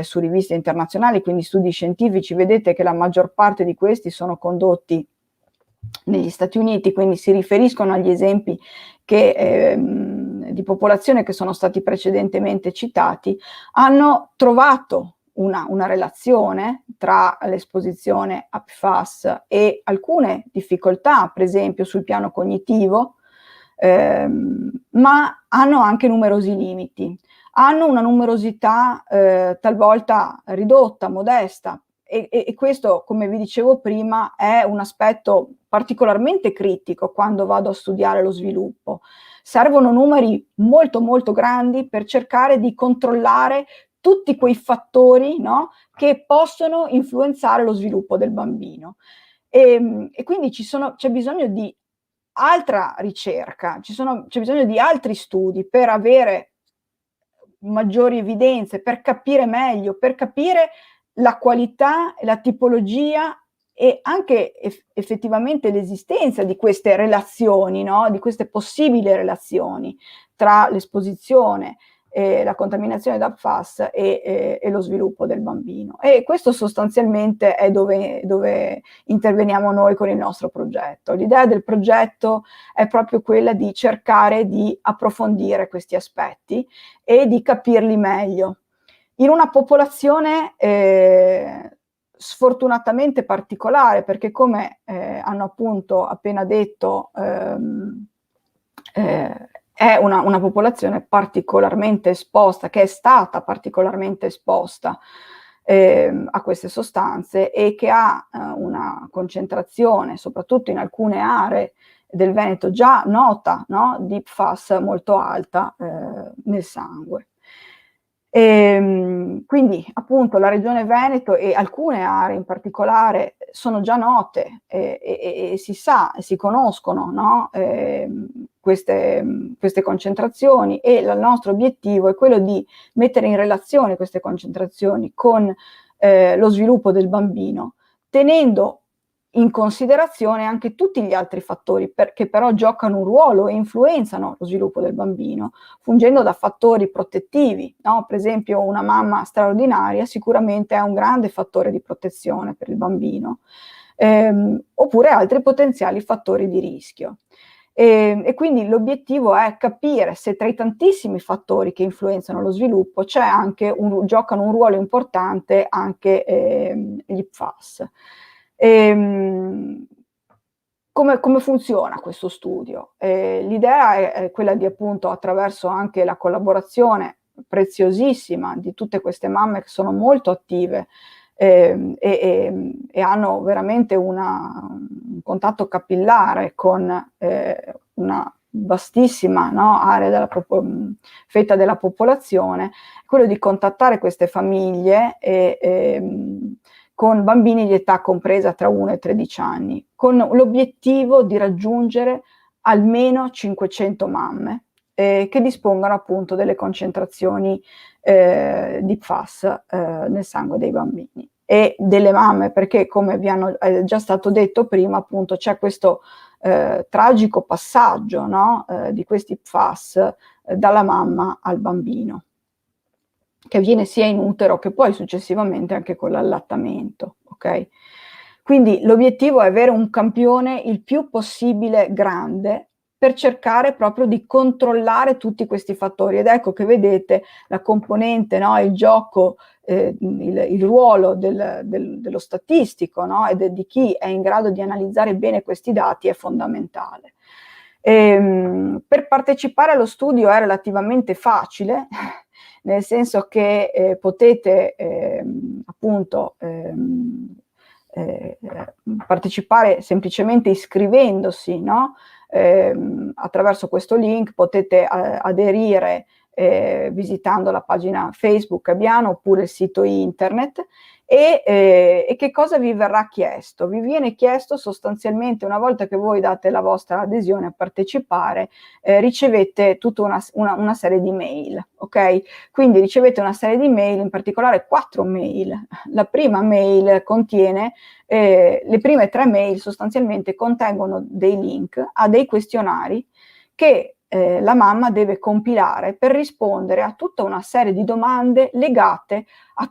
su riviste internazionali, quindi studi scientifici, vedete che la maggior parte di questi sono condotti negli Stati Uniti, quindi si riferiscono agli esempi di popolazione che sono stati precedentemente citati, hanno trovato una relazione tra l'esposizione a PFAS e alcune difficoltà, per esempio sul piano cognitivo, ma hanno anche numerosi limiti. Hanno una numerosità talvolta ridotta, modesta, e questo, come vi dicevo prima, è un aspetto particolarmente critico quando vado a studiare lo sviluppo. Servono numeri molto molto grandi per cercare di controllare tutti quei fattori, no, che possono influenzare lo sviluppo del bambino. E quindi c'è bisogno di altra ricerca, c'è bisogno di altri studi per avere maggiori evidenze, per capire meglio, per capire la qualità e la tipologia e anche effettivamente l'esistenza di queste relazioni, no? Di queste possibili relazioni tra l'esposizione, la contaminazione da PFAS e lo sviluppo del bambino. E questo sostanzialmente è dove interveniamo noi con il nostro progetto. L'idea del progetto è proprio quella di cercare di approfondire questi aspetti e di capirli meglio. In una popolazione sfortunatamente particolare, perché come hanno appunto appena detto, è una popolazione particolarmente esposta, che è stata particolarmente esposta a queste sostanze e che ha una concentrazione, soprattutto in alcune aree del Veneto già nota, no? Di PFAS molto alta nel sangue. Quindi appunto la regione Veneto e alcune aree in particolare sono già note e si sa, si conoscono, no? Queste concentrazioni, e il nostro obiettivo è quello di mettere in relazione queste concentrazioni con lo sviluppo del bambino, tenendo in considerazione anche tutti gli altri fattori che però giocano un ruolo e influenzano lo sviluppo del bambino, fungendo da fattori protettivi, no? Per esempio una mamma straordinaria sicuramente è un grande fattore di protezione per il bambino, oppure altri potenziali fattori di rischio. E quindi l'obiettivo è capire se tra i tantissimi fattori che influenzano lo sviluppo c'è anche giocano un ruolo importante anche gli PFAS. Come funziona questo studio? L'idea è quella di, appunto, attraverso anche la collaborazione preziosissima di tutte queste mamme che sono molto attive e hanno veramente un contatto capillare con una vastissima, no, area fetta della popolazione, quello di contattare queste famiglie con bambini di età compresa tra 1 e 13 anni, con l'obiettivo di raggiungere almeno 500 mamme che dispongano appunto delle concentrazioni di PFAS nel sangue dei bambini e delle mamme, perché come vi hanno già stato detto prima, appunto c'è questo tragico passaggio, no? Di questi PFAS dalla mamma al bambino, che avviene sia in utero che poi successivamente anche con l'allattamento, ok? Quindi l'obiettivo è avere un campione il più possibile grande per cercare proprio di controllare tutti questi fattori, ed ecco che vedete la componente, no? Il gioco, il ruolo dello statistico, no? E di chi è in grado di analizzare bene questi dati è fondamentale. Per partecipare allo studio è relativamente facile, nel senso che potete appunto partecipare semplicemente iscrivendosi, no? Attraverso questo link potete aderire visitando la pagina Facebook Abbiano oppure il sito internet. E che cosa vi verrà chiesto? Vi viene chiesto sostanzialmente, una volta che voi date la vostra adesione a partecipare, ricevete tutta una serie di mail, ok? Quindi ricevete una serie di mail, in particolare 4 mail. La prima mail contiene, le prime 3 mail sostanzialmente contengono dei link a dei questionari che la mamma deve compilare per rispondere a tutta una serie di domande legate a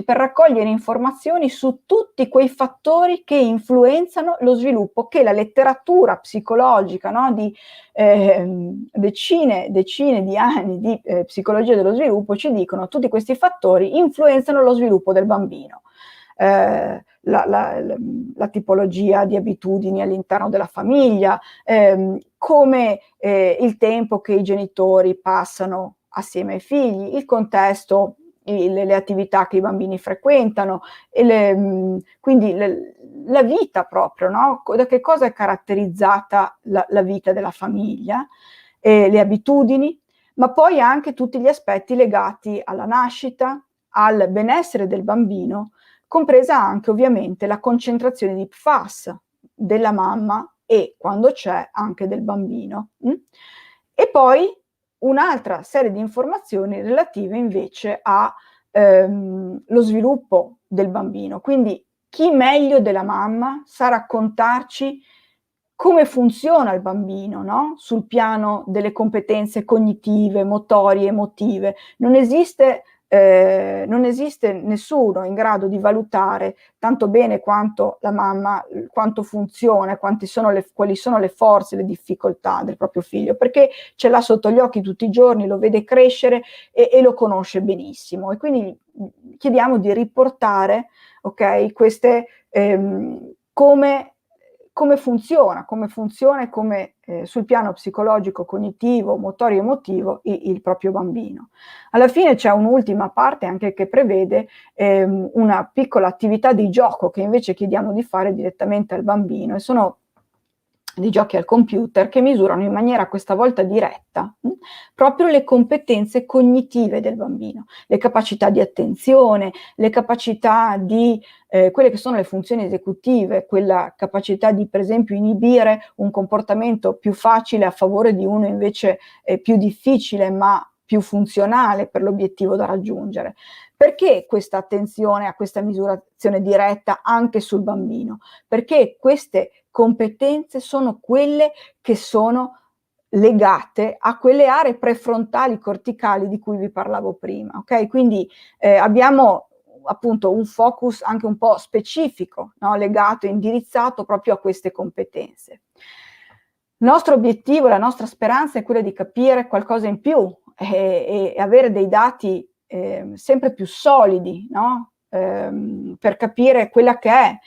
per raccogliere informazioni su tutti quei fattori che influenzano lo sviluppo, che la letteratura psicologica, no, di decine di anni di psicologia dello sviluppo ci dicono tutti questi fattori influenzano lo sviluppo del bambino. La tipologia di abitudini all'interno della famiglia, come il tempo che i genitori passano assieme ai figli, il contesto, le attività che i bambini frequentano, quindi la vita proprio, no? Da che cosa è caratterizzata la vita della famiglia, le abitudini, ma poi anche tutti gli aspetti legati alla nascita, al benessere del bambino, compresa anche ovviamente la concentrazione di PFAS della mamma e, quando c'è, anche del bambino. E poi un'altra serie di informazioni relative invece a lo sviluppo del bambino. Quindi chi meglio della mamma sa raccontarci come funziona il bambino, no? Sul piano delle competenze cognitive, motorie, emotive. Non esiste nessuno in grado di valutare tanto bene quanto la mamma, quanto funziona, quali sono le forze, le difficoltà del proprio figlio, perché ce l'ha sotto gli occhi tutti i giorni, lo vede crescere e lo conosce benissimo. E quindi chiediamo di riportare, ok, queste come come funziona e come sul piano psicologico, cognitivo, motorio, emotivo il proprio bambino. Alla fine c'è un'ultima parte anche che prevede una piccola attività di gioco che invece chiediamo di fare direttamente al bambino, e sono di giochi al computer che misurano in maniera questa volta diretta proprio le competenze cognitive del bambino, le capacità di attenzione, le capacità di quelle che sono le funzioni esecutive, quella capacità di per esempio inibire un comportamento più facile a favore di uno invece più difficile ma più funzionale per l'obiettivo da raggiungere. Perché questa attenzione a questa misurazione diretta anche sul bambino? Perché queste competenze sono quelle che sono legate a quelle aree prefrontali corticali di cui vi parlavo prima, ok? Quindi abbiamo appunto un focus anche un po' specifico, no? Legato e indirizzato proprio a queste competenze. Il nostro obiettivo, la nostra speranza è quella di capire qualcosa in più e avere dei dati sempre più solidi, no? Per capire quella che è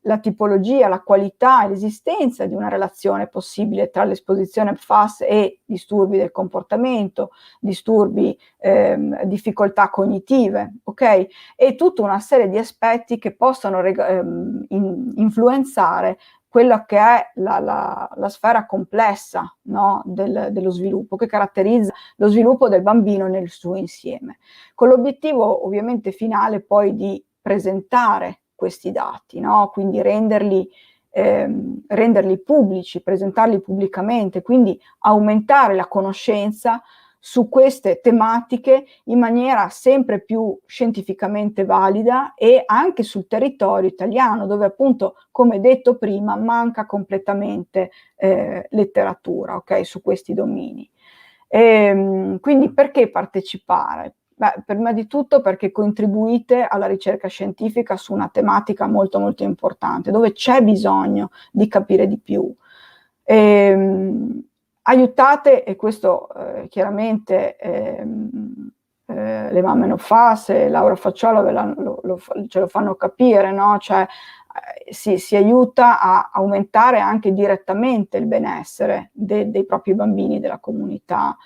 la tipologia, la qualità e l'esistenza di una relazione possibile tra l'esposizione PFAS e disturbi del comportamento, disturbi, difficoltà cognitive, ok? E tutta una serie di aspetti che possono influenzare quella che è la sfera complessa, no? dello sviluppo, che caratterizza lo sviluppo del bambino nel suo insieme, con l'obiettivo ovviamente finale poi di presentare questi dati, no? Quindi renderli pubblici, presentarli pubblicamente, quindi aumentare la conoscenza su queste tematiche in maniera sempre più scientificamente valida e anche sul territorio italiano, dove appunto, come detto prima, manca completamente letteratura, ok, su questi domini. Quindi perché partecipare? Beh, prima di tutto perché contribuite alla ricerca scientifica su una tematica molto molto importante, dove c'è bisogno di capire di più. Aiutate, e questo chiaramente le mamme non fa, se Laura Facciolo ce lo fanno capire, no? Cioè si aiuta a aumentare anche direttamente il benessere dei propri bambini, della comunità,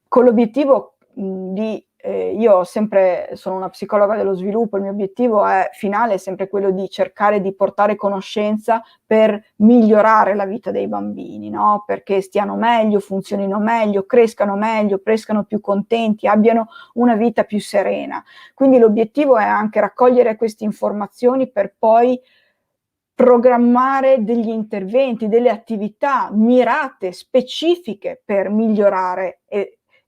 con l'obiettivo di io sono una psicologa dello sviluppo, il mio obiettivo finale è sempre quello di cercare di portare conoscenza per migliorare la vita dei bambini, no? Perché stiano meglio, funzionino meglio, crescano più contenti, abbiano una vita più serena. Quindi l'obiettivo è anche raccogliere queste informazioni per poi programmare degli interventi, delle attività mirate, specifiche per migliorare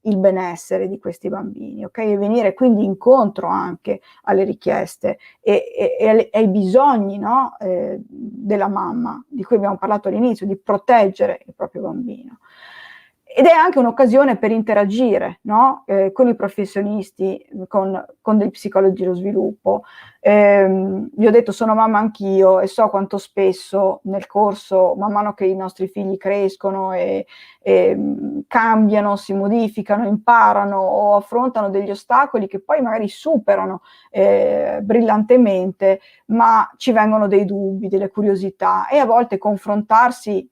il benessere di questi bambini, ok? E venire quindi incontro anche alle richieste e ai bisogni, no? Della mamma, di cui abbiamo parlato all'inizio, di proteggere il proprio bambino. Ed è anche un'occasione per interagire, no? Con i professionisti, con degli psicologi dello sviluppo. Vi ho detto, sono mamma anch'io e so quanto spesso nel corso, man mano che i nostri figli crescono e cambiano, si modificano, imparano o affrontano degli ostacoli che poi magari superano brillantemente, ma ci vengono dei dubbi, delle curiosità, e a volte confrontarsi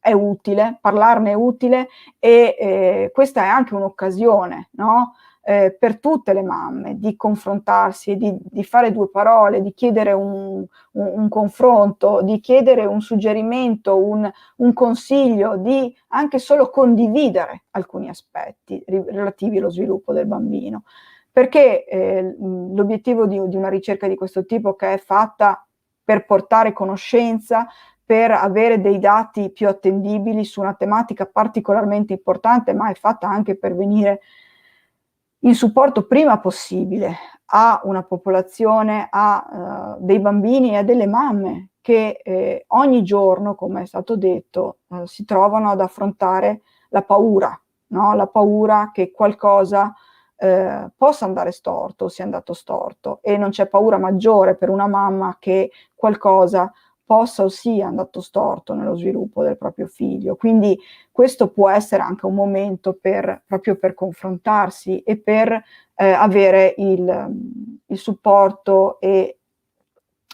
è utile, parlarne è utile, e questa è anche un'occasione, no? Per tutte le mamme di confrontarsi, di fare due parole, di chiedere un confronto, di chiedere un suggerimento, un consiglio, di anche solo condividere alcuni aspetti relativi allo sviluppo del bambino. Perché l'obiettivo di una ricerca di questo tipo, che è fatta per portare conoscenza, per avere dei dati più attendibili su una tematica particolarmente importante, ma è fatta anche per venire in supporto prima possibile a una popolazione, a dei bambini e a delle mamme che ogni giorno, come è stato detto, si trovano ad affrontare la paura, no? La paura che qualcosa possa andare storto o sia andato storto, e non c'è paura maggiore per una mamma che qualcosa possa o sia andato storto nello sviluppo del proprio figlio. Quindi questo può essere anche un momento proprio per confrontarsi e per avere il supporto e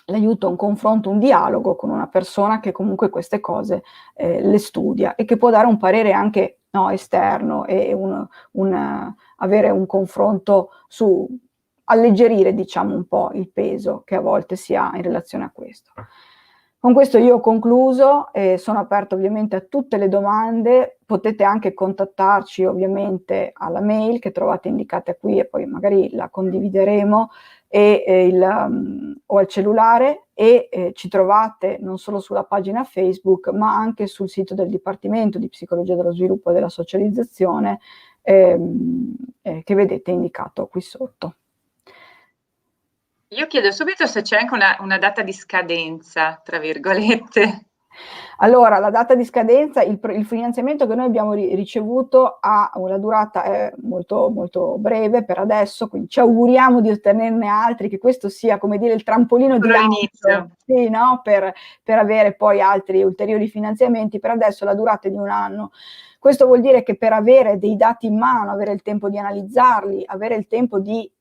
l'aiuto a un confronto, un dialogo con una persona che comunque queste cose le studia e che può dare un parere anche, no, esterno e avere un confronto su alleggerire, diciamo, un po' il peso che a volte si ha in relazione a questo. Con questo io ho concluso, sono aperta ovviamente a tutte le domande, potete anche contattarci ovviamente alla mail che trovate indicata qui e poi magari la condivideremo, o al cellulare, e ci trovate non solo sulla pagina Facebook ma anche sul sito del Dipartimento di Psicologia dello Sviluppo e della Socializzazione che vedete indicato qui sotto. Io chiedo subito se c'è anche una data di scadenza, tra virgolette. Allora, la data di scadenza, il finanziamento che noi abbiamo ricevuto ha una durata molto, molto breve per adesso, quindi ci auguriamo di ottenerne altri, che questo sia, come dire, il trampolino di lancio, sì, no? per avere poi altri ulteriori finanziamenti. Per adesso la durata è di 1 anno. Questo vuol dire che per avere dei dati in mano, avere il tempo di analizzarli, avere il tempo di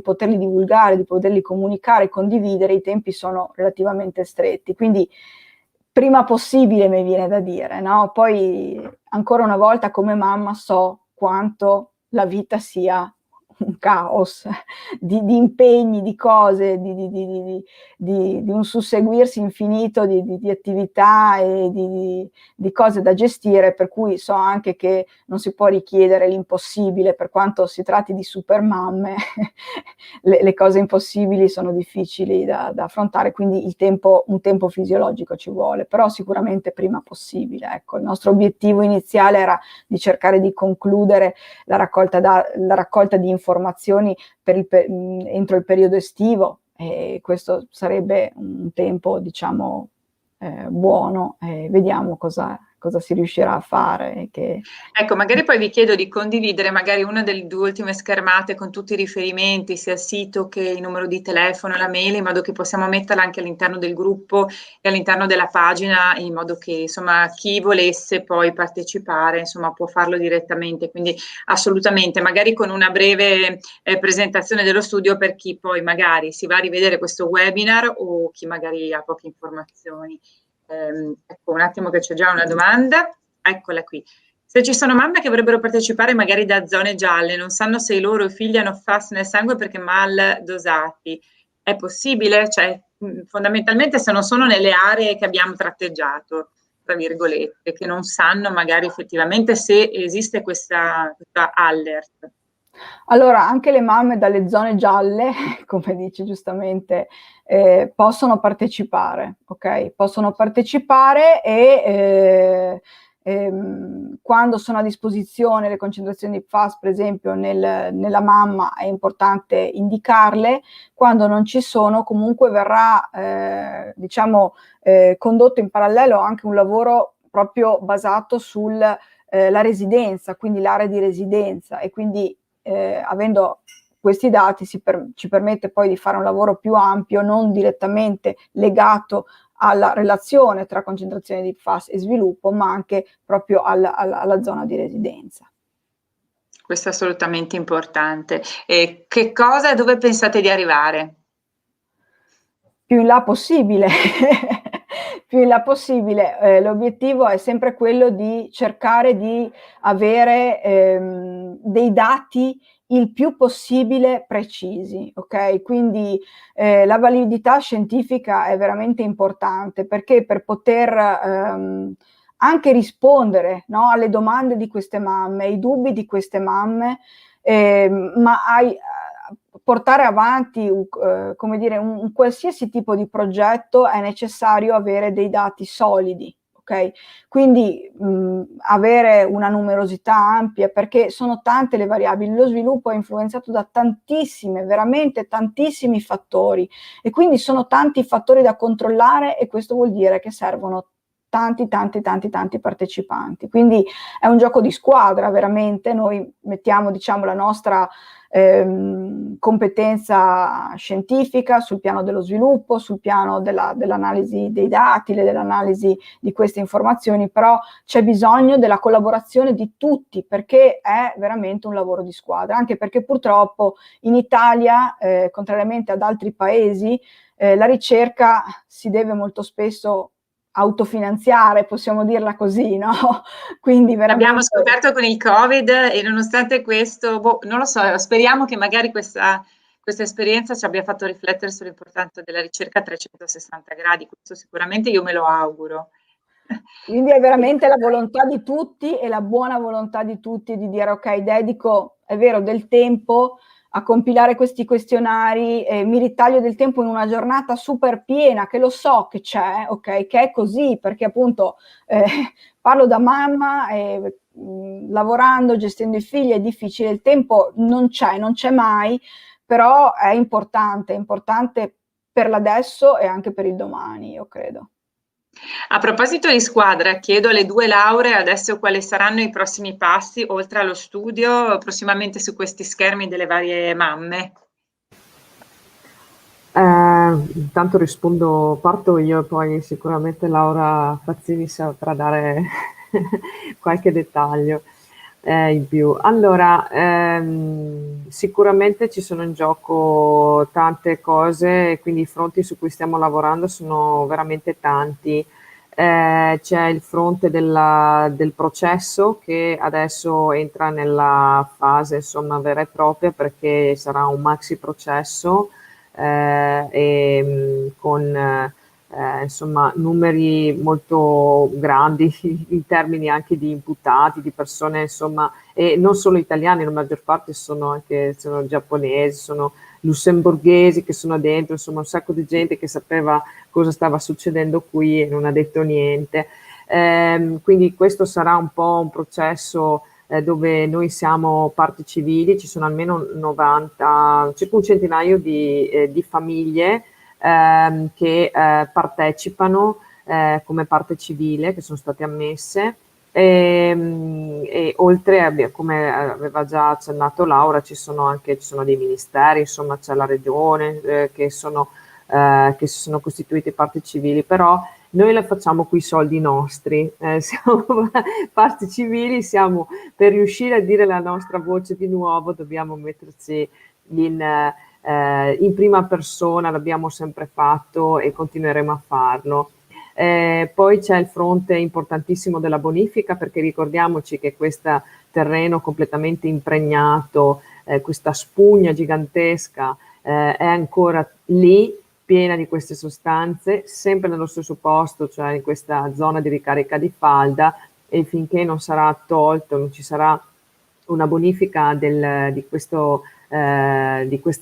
poterli divulgare, di poterli comunicare, condividere, i tempi sono relativamente stretti, quindi prima possibile mi viene da dire, no? Poi ancora una volta come mamma so quanto la vita sia un caos di impegni, di cose, di un susseguirsi infinito di attività e di cose da gestire, per cui so anche che non si può richiedere l'impossibile, per quanto si tratti di super mamme, le cose impossibili sono difficili da affrontare, quindi un tempo fisiologico ci vuole, però sicuramente prima possibile. Ecco, il nostro obiettivo iniziale era di cercare di concludere la raccolta di informazioni entro il periodo estivo, e questo sarebbe un tempo, diciamo, buono, vediamo cosa si riuscirà a fare. Ecco, magari poi vi chiedo di condividere magari una delle 2 ultime schermate con tutti i riferimenti, sia il sito che il numero di telefono, la mail, in modo che possiamo metterla anche all'interno del gruppo e all'interno della pagina, in modo che insomma chi volesse poi partecipare insomma può farlo direttamente, quindi assolutamente, magari con una breve presentazione dello studio per chi poi magari si va a rivedere questo webinar o chi magari ha poche informazioni. Ecco, un attimo che c'è già una domanda, eccola qui. Se ci sono mamme che vorrebbero partecipare magari da zone gialle, non sanno se i loro figli hanno FAS nel sangue perché mal dosati, è possibile? Cioè, fondamentalmente se non sono nelle aree che abbiamo tratteggiato, tra virgolette, che non sanno magari effettivamente se esiste questa alert. Allora, anche le mamme dalle zone gialle, come dice giustamente, possono partecipare, ok? Possono partecipare e quando sono a disposizione le concentrazioni di PFAS, per esempio, nella mamma è importante indicarle. Quando non ci sono, comunque verrà, condotto in parallelo anche un lavoro proprio basato sulla residenza, quindi l'area di residenza, e quindi avendo questi dati ci permette poi di fare un lavoro più ampio, non direttamente legato alla relazione tra concentrazione di PFAS e sviluppo, ma anche proprio alla zona di residenza. Questo è assolutamente importante. E dove pensate di arrivare? Più in là possibile. Più in là possibile. L'obiettivo è sempre quello di cercare di avere dei dati il più possibile precisi, ok? Quindi la validità scientifica è veramente importante, perché per poter anche rispondere, no, alle domande di queste mamme, ai dubbi di queste mamme, portare avanti come dire, un qualsiasi tipo di progetto è necessario avere dei dati solidi, ok? Quindi avere una numerosità ampia, perché sono tante le variabili, lo sviluppo è influenzato da tantissime, veramente tantissimi fattori, e quindi sono tanti fattori da controllare, e questo vuol dire che servono tanti partecipanti. Quindi è un gioco di squadra, veramente. Noi mettiamo, diciamo, la nostra competenza scientifica sul piano dello sviluppo, sul piano dell'analisi dei dati, dell'analisi di queste informazioni, però c'è bisogno della collaborazione di tutti, perché è veramente un lavoro di squadra, anche perché purtroppo in Italia, contrariamente ad altri paesi, la ricerca si deve molto spesso autofinanziare, possiamo dirla così, no? Quindi veramente... Abbiamo scoperto con il Covid e nonostante questo, non lo so, speriamo che magari questa esperienza ci abbia fatto riflettere sull'importanza della ricerca a 360 gradi, questo sicuramente io me lo auguro. Quindi è veramente la volontà di tutti e la buona volontà di tutti di dire ok, dedico, è vero, del tempo a compilare questi questionari, mi ritaglio del tempo in una giornata super piena, che lo so che c'è, ok, che è così, perché appunto parlo da mamma, lavorando, gestendo i figli è difficile, il tempo non c'è mai, però è importante per l'adesso e anche per il domani, io credo. A proposito di squadra, chiedo alle 2 lauree adesso quali saranno i prossimi passi, oltre allo studio, prossimamente su questi schermi delle varie mamme. Intanto parto io e poi sicuramente Laura Fazzini saprà dare qualche dettaglio in più. Allora, sicuramente ci sono in gioco tante cose, quindi i fronti su cui stiamo lavorando sono veramente tanti. C'è il fronte del processo che adesso entra nella fase insomma vera e propria, perché sarà un maxi processo con insomma numeri molto grandi in termini anche di imputati, di persone insomma, e non solo italiani, la maggior parte sono giapponesi, sono lussemburghesi che sono dentro, insomma un sacco di gente che sapeva cosa stava succedendo qui e non ha detto niente. Quindi questo sarà un po' un processo dove noi siamo parti civili, ci sono almeno 90, circa un centinaio di famiglie che partecipano come parte civile, che sono state ammesse. E oltre, come aveva già accennato Laura, ci sono dei ministeri, insomma c'è la regione che si sono costituite parti civili, però noi la facciamo coi soldi nostri, siamo parti civili, per riuscire a dire la nostra voce di nuovo dobbiamo metterci in prima persona, l'abbiamo sempre fatto e continueremo a farlo. Poi c'è il fronte importantissimo della bonifica, perché ricordiamoci che questo terreno completamente impregnato, questa spugna gigantesca è ancora lì, piena di queste sostanze, sempre nello stesso posto, cioè in questa zona di ricarica di falda, e finché non sarà tolto, non ci sarà una bonifica di questa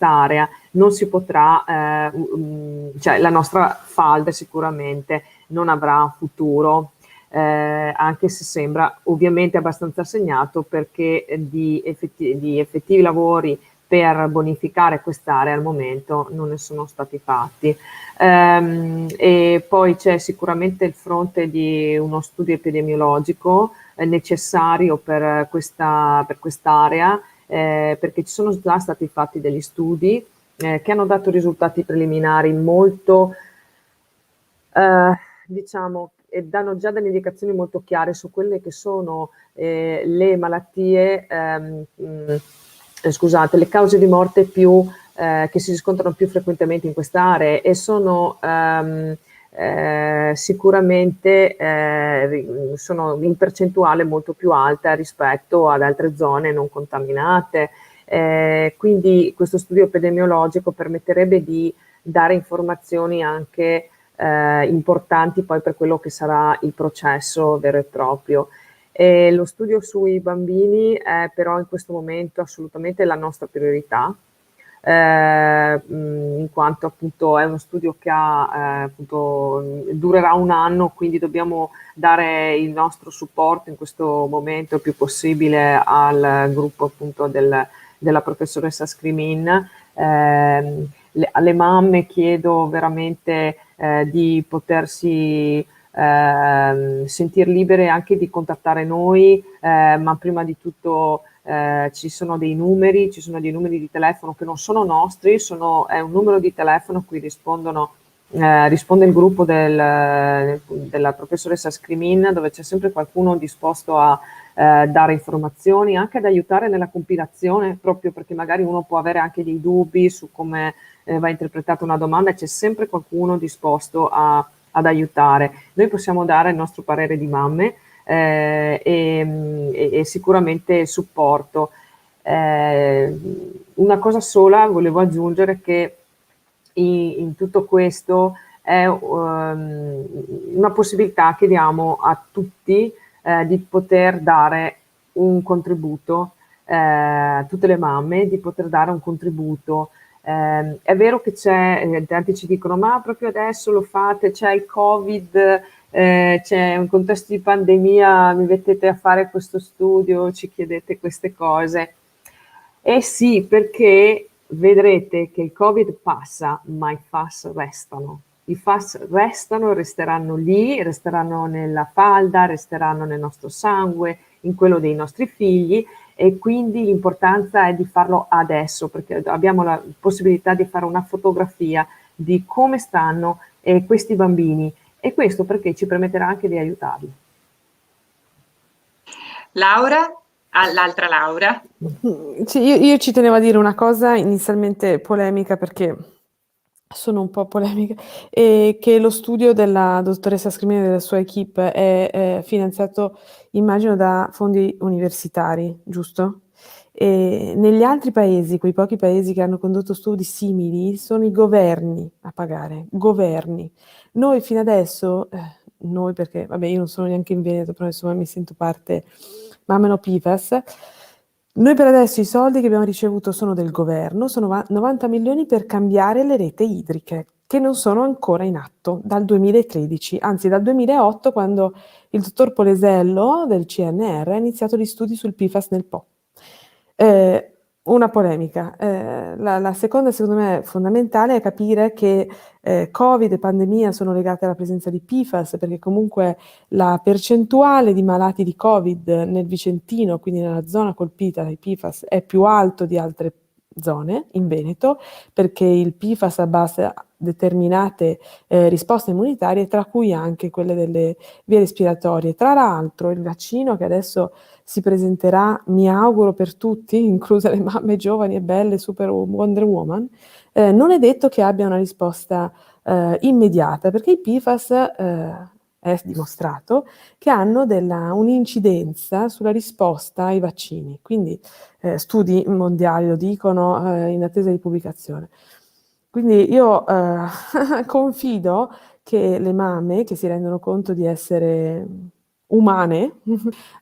area, non si potrà, cioè la nostra falda sicuramente non avrà futuro, anche se sembra ovviamente abbastanza segnato, perché di effettivi lavori per bonificare quest'area al momento non ne sono stati fatti. E poi c'è sicuramente il fronte di uno studio epidemiologico necessario per quest'area, perché ci sono già stati fatti degli studi che hanno dato risultati preliminari molto, diciamo, e danno già delle indicazioni molto chiare su quelle che sono le malattie, scusate, le cause di morte che si riscontrano più frequentemente in queste aree, e sono sicuramente sono in percentuale molto più alta rispetto ad altre zone non contaminate. Quindi questo studio epidemiologico permetterebbe di dare informazioni anche importanti poi per quello che sarà il processo vero e proprio. Lo studio sui bambini è però in questo momento assolutamente la nostra priorità, in quanto appunto è uno studio che durerà un anno, quindi dobbiamo dare il nostro supporto in questo momento il più possibile al gruppo appunto della professoressa Scrimin. Alle mamme chiedo veramente di potersi sentir libere anche di contattare noi, ma prima di tutto ci sono dei numeri di telefono che non sono nostri, è un numero di telefono a cui risponde il gruppo della professoressa Scrimin, dove c'è sempre qualcuno disposto a dare informazioni, anche ad aiutare nella compilazione, proprio perché magari uno può avere anche dei dubbi su come va interpretata una domanda, e c'è sempre qualcuno disposto ad aiutare. Noi possiamo dare il nostro parere di mamme e sicuramente supporto. Una cosa sola volevo aggiungere, che in tutto questo è una possibilità che diamo a tutti di poter dare un contributo, tutte le mamme, di poter dare un contributo. È vero che tanti ci dicono, ma proprio adesso lo fate, c'è il Covid, c'è un contesto di pandemia, mi mettete a fare questo studio, ci chiedete queste cose. Eh sì, perché vedrete che il Covid passa, ma i FAS restano. I FAS restano, resteranno lì, resteranno nella falda, resteranno nel nostro sangue, in quello dei nostri figli, e quindi l'importanza è di farlo adesso, perché abbiamo la possibilità di fare una fotografia di come stanno questi bambini, e questo perché ci permetterà anche di aiutarli. Laura? L'altra Laura. Sì, io ci tenevo a dire una cosa inizialmente polemica, perché sono un po' polemica, che lo studio della dottoressa Scrimini e della sua equipe è finanziato, immagino, da fondi universitari, giusto? E negli altri paesi, quei pochi paesi che hanno condotto studi simili, sono i governi a pagare, governi. Noi fino adesso, noi perché, vabbè, io non sono neanche in Veneto, però insomma mi sento parte, Mamme No PFAS. Noi per adesso i soldi che abbiamo ricevuto sono del governo, sono 90 milioni per cambiare le reti idriche, che non sono ancora in atto dal 2013, anzi dal 2008, quando il dottor Polesello del CNR ha iniziato gli studi sul PFAS nel Po. Una polemica. La seconda, secondo me, fondamentale è capire che Covid e pandemia sono legate alla presenza di PFAS, perché comunque la percentuale di malati di Covid nel Vicentino, quindi nella zona colpita dai PFAS, è più alto di altre zone in Veneto, perché il PFAS abbassa determinate risposte immunitarie, tra cui anche quelle delle vie respiratorie. Tra l'altro il vaccino che adesso si presenterà, mi auguro per tutti, incluse le mamme giovani e belle, super Wonder Woman, non è detto che abbia una risposta immediata, perché i PFAS è dimostrato che hanno un'incidenza sulla risposta ai vaccini, quindi studi mondiali lo dicono, in attesa di pubblicazione. Quindi io confido che le mamme che si rendono conto di essere umane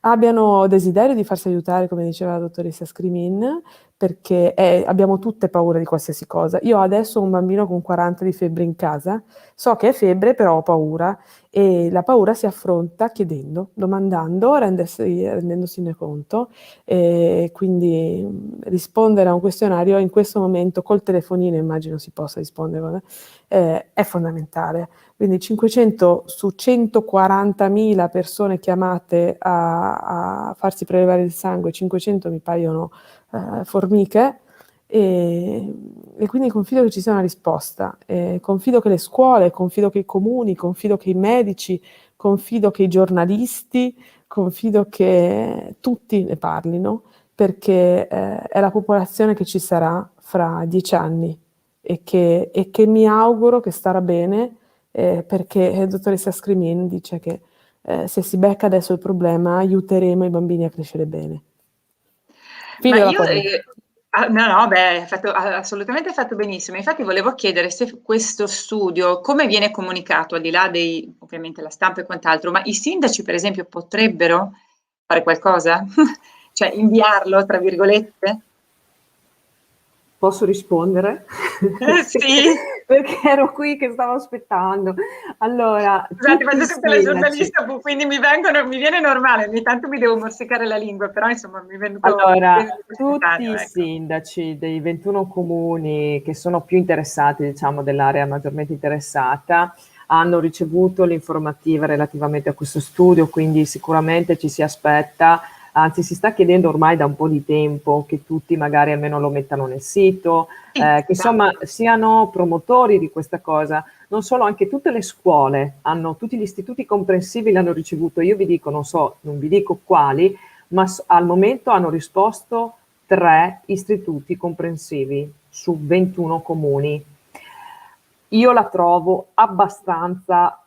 abbiano desiderio di farsi aiutare, come diceva la dottoressa Scrimin, perché abbiamo tutte paura di qualsiasi cosa. Io adesso ho un bambino con 40 di febbre in casa, so che è febbre, però ho paura, e la paura si affronta chiedendo, domandando, rendendosene conto, e quindi rispondere a un questionario in questo momento col telefonino, immagino si possa rispondere, è fondamentale. Quindi 500 su 140.000 persone chiamate a farsi prelevare il sangue, 500 mi paiono formiche, e quindi confido che ci sia una risposta, confido che le scuole, confido che i comuni, confido che i medici, confido che i giornalisti, confido che tutti ne parlino, perché è la popolazione che ci sarà fra 10 anni e che mi auguro che starà bene, perché la dottoressa Scrimin dice che se si becca adesso il problema aiuteremo i bambini a crescere bene. Ma io, no, beh, assolutamente fatto benissimo. Infatti volevo chiedere se questo studio, come viene comunicato, al di là dei, ovviamente, la stampa e quant'altro, ma i sindaci, per esempio, potrebbero fare qualcosa? Cioè inviarlo, tra virgolette? Posso rispondere? Sì. Perché ero qui che stavo aspettando. Allora, Scusate, faccio sempre la sindaci, giornalista, quindi mi viene normale, ogni tanto mi devo morsicare la lingua, però insomma mi è venuto allora, tutti spontaneo, i ecco. sindaci dei 21 comuni che sono più interessati, diciamo, dell'area maggiormente interessata, hanno ricevuto l'informativa relativamente a questo studio, quindi sicuramente ci si aspetta, anzi si sta chiedendo ormai da un po' di tempo che tutti magari almeno lo mettano nel sito, Sì, che insomma siano promotori di questa cosa. Non solo, anche tutte le scuole, tutti gli istituti comprensivi l'hanno ricevuto. Io vi dico, non vi dico quali, ma al momento hanno risposto 3 istituti comprensivi su 21 comuni. Io la trovo abbastanza,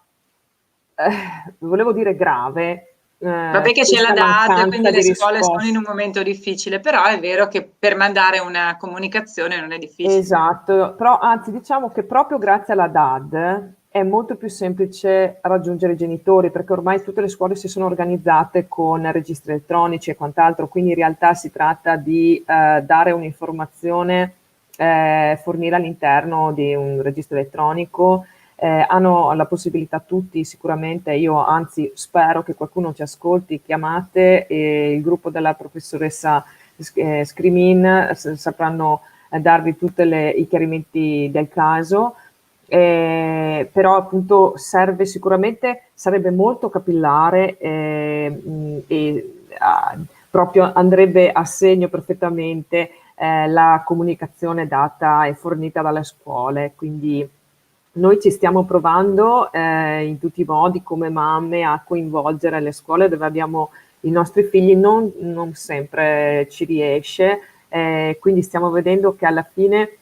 volevo dire grave, Vabbè che c'è la questa DAD, mancanza quindi le di scuole sono in un risposta. momento difficile, però è vero che per mandare una comunicazione non è difficile. Esatto, però anzi diciamo che proprio grazie alla DAD è molto più semplice raggiungere i genitori, perché ormai tutte le scuole si sono organizzate con registri elettronici e quant'altro, quindi in realtà si tratta di dare un'informazione, fornire all'interno di un registro elettronico. Hanno la possibilità tutti, sicuramente, io anzi spero che qualcuno ci ascolti, chiamate e il gruppo della professoressa Scrimin sapranno darvi tutti i chiarimenti del caso, però appunto serve sicuramente, sarebbe molto capillare proprio andrebbe a segno perfettamente la comunicazione data e fornita dalle scuole, quindi noi ci stiamo provando in tutti i modi come mamme a coinvolgere le scuole dove abbiamo i nostri figli, non sempre ci riesce, quindi stiamo vedendo che alla fine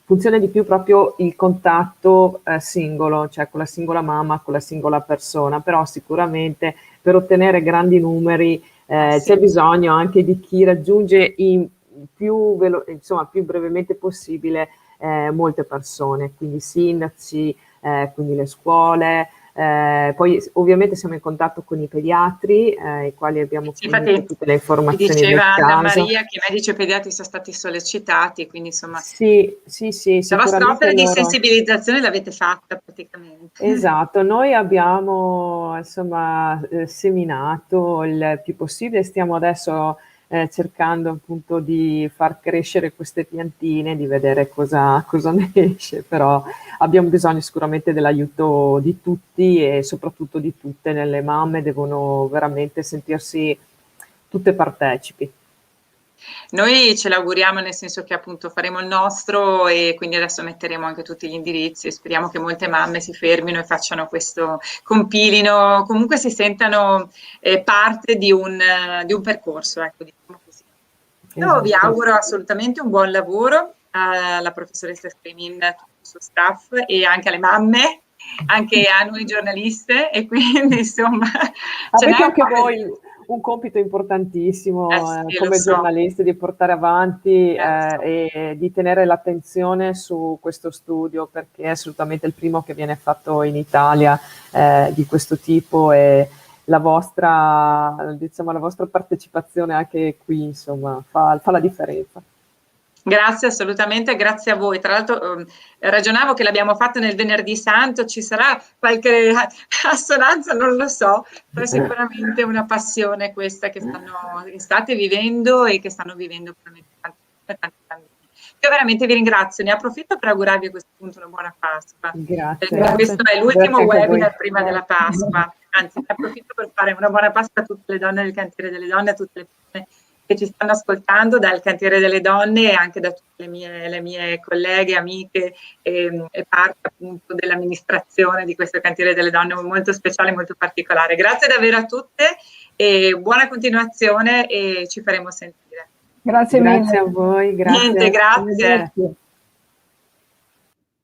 funziona di più proprio il contatto singolo, cioè con la singola mamma, con la singola persona, però sicuramente per ottenere grandi numeri Sì. c'è bisogno anche di chi raggiunge insomma, più brevemente possibile molte persone, quindi sindaci, quindi le scuole. Poi ovviamente siamo in contatto con i pediatri, ai quali abbiamo fornito Infatti, tutte le mi informazioni del diceva Anna caso. Maria che i medici e pediatri sono stati sollecitati, quindi insomma Sì, la vostra sicuramente opera di loro. sensibilizzazione l'avete fatta praticamente. Esatto, noi abbiamo insomma seminato il più possibile, stiamo adesso cercando appunto di far crescere queste piantine, di vedere cosa ne esce, però abbiamo bisogno sicuramente dell'aiuto di tutti e soprattutto di tutte, le mamme devono veramente sentirsi tutte partecipi. Noi ce l'auguriamo, nel senso che appunto faremo il nostro e quindi adesso metteremo anche tutti gli indirizzi e speriamo che molte mamme si fermino e facciano questo, compilino, comunque si sentano parte di un percorso, ecco, diciamo così. Io vi Esatto. auguro assolutamente un buon lavoro alla professoressa Scrimin, tutto il suo staff e anche alle mamme, anche a noi giornaliste e quindi insomma ce n'è Avete un anche po' voi un compito importantissimo sì, lo come so, giornalisti di portare avanti lo so. e di tenere l'attenzione su questo studio perché è assolutamente il primo che viene fatto in Italia di questo tipo e la vostra, diciamo, la vostra partecipazione anche qui insomma fa la differenza. Grazie assolutamente, grazie a voi. Tra l'altro ragionavo che l'abbiamo fatto nel Venerdì Santo, ci sarà qualche assonanza, non lo so, però sicuramente una passione questa che state vivendo e che stanno vivendo veramente tanti bambini. Io veramente vi ringrazio, ne approfitto per augurarvi a questo punto una buona Pasqua. Grazie. Questo è l'ultimo Grazie anche a voi. webinar prima della Pasqua, anzi ne approfitto per fare una buona Pasqua a tutte le donne del Cantiere delle Donne, a tutte le persone che ci stanno ascoltando dal Cantiere delle Donne e anche da tutte le mie colleghe, amiche e parte appunto dell'amministrazione di questo Cantiere delle Donne molto speciale, molto particolare. Grazie davvero a tutte e buona continuazione e ci faremo sentire. Grazie mille. Grazie a voi, grazie. Niente, grazie. Arrivederci.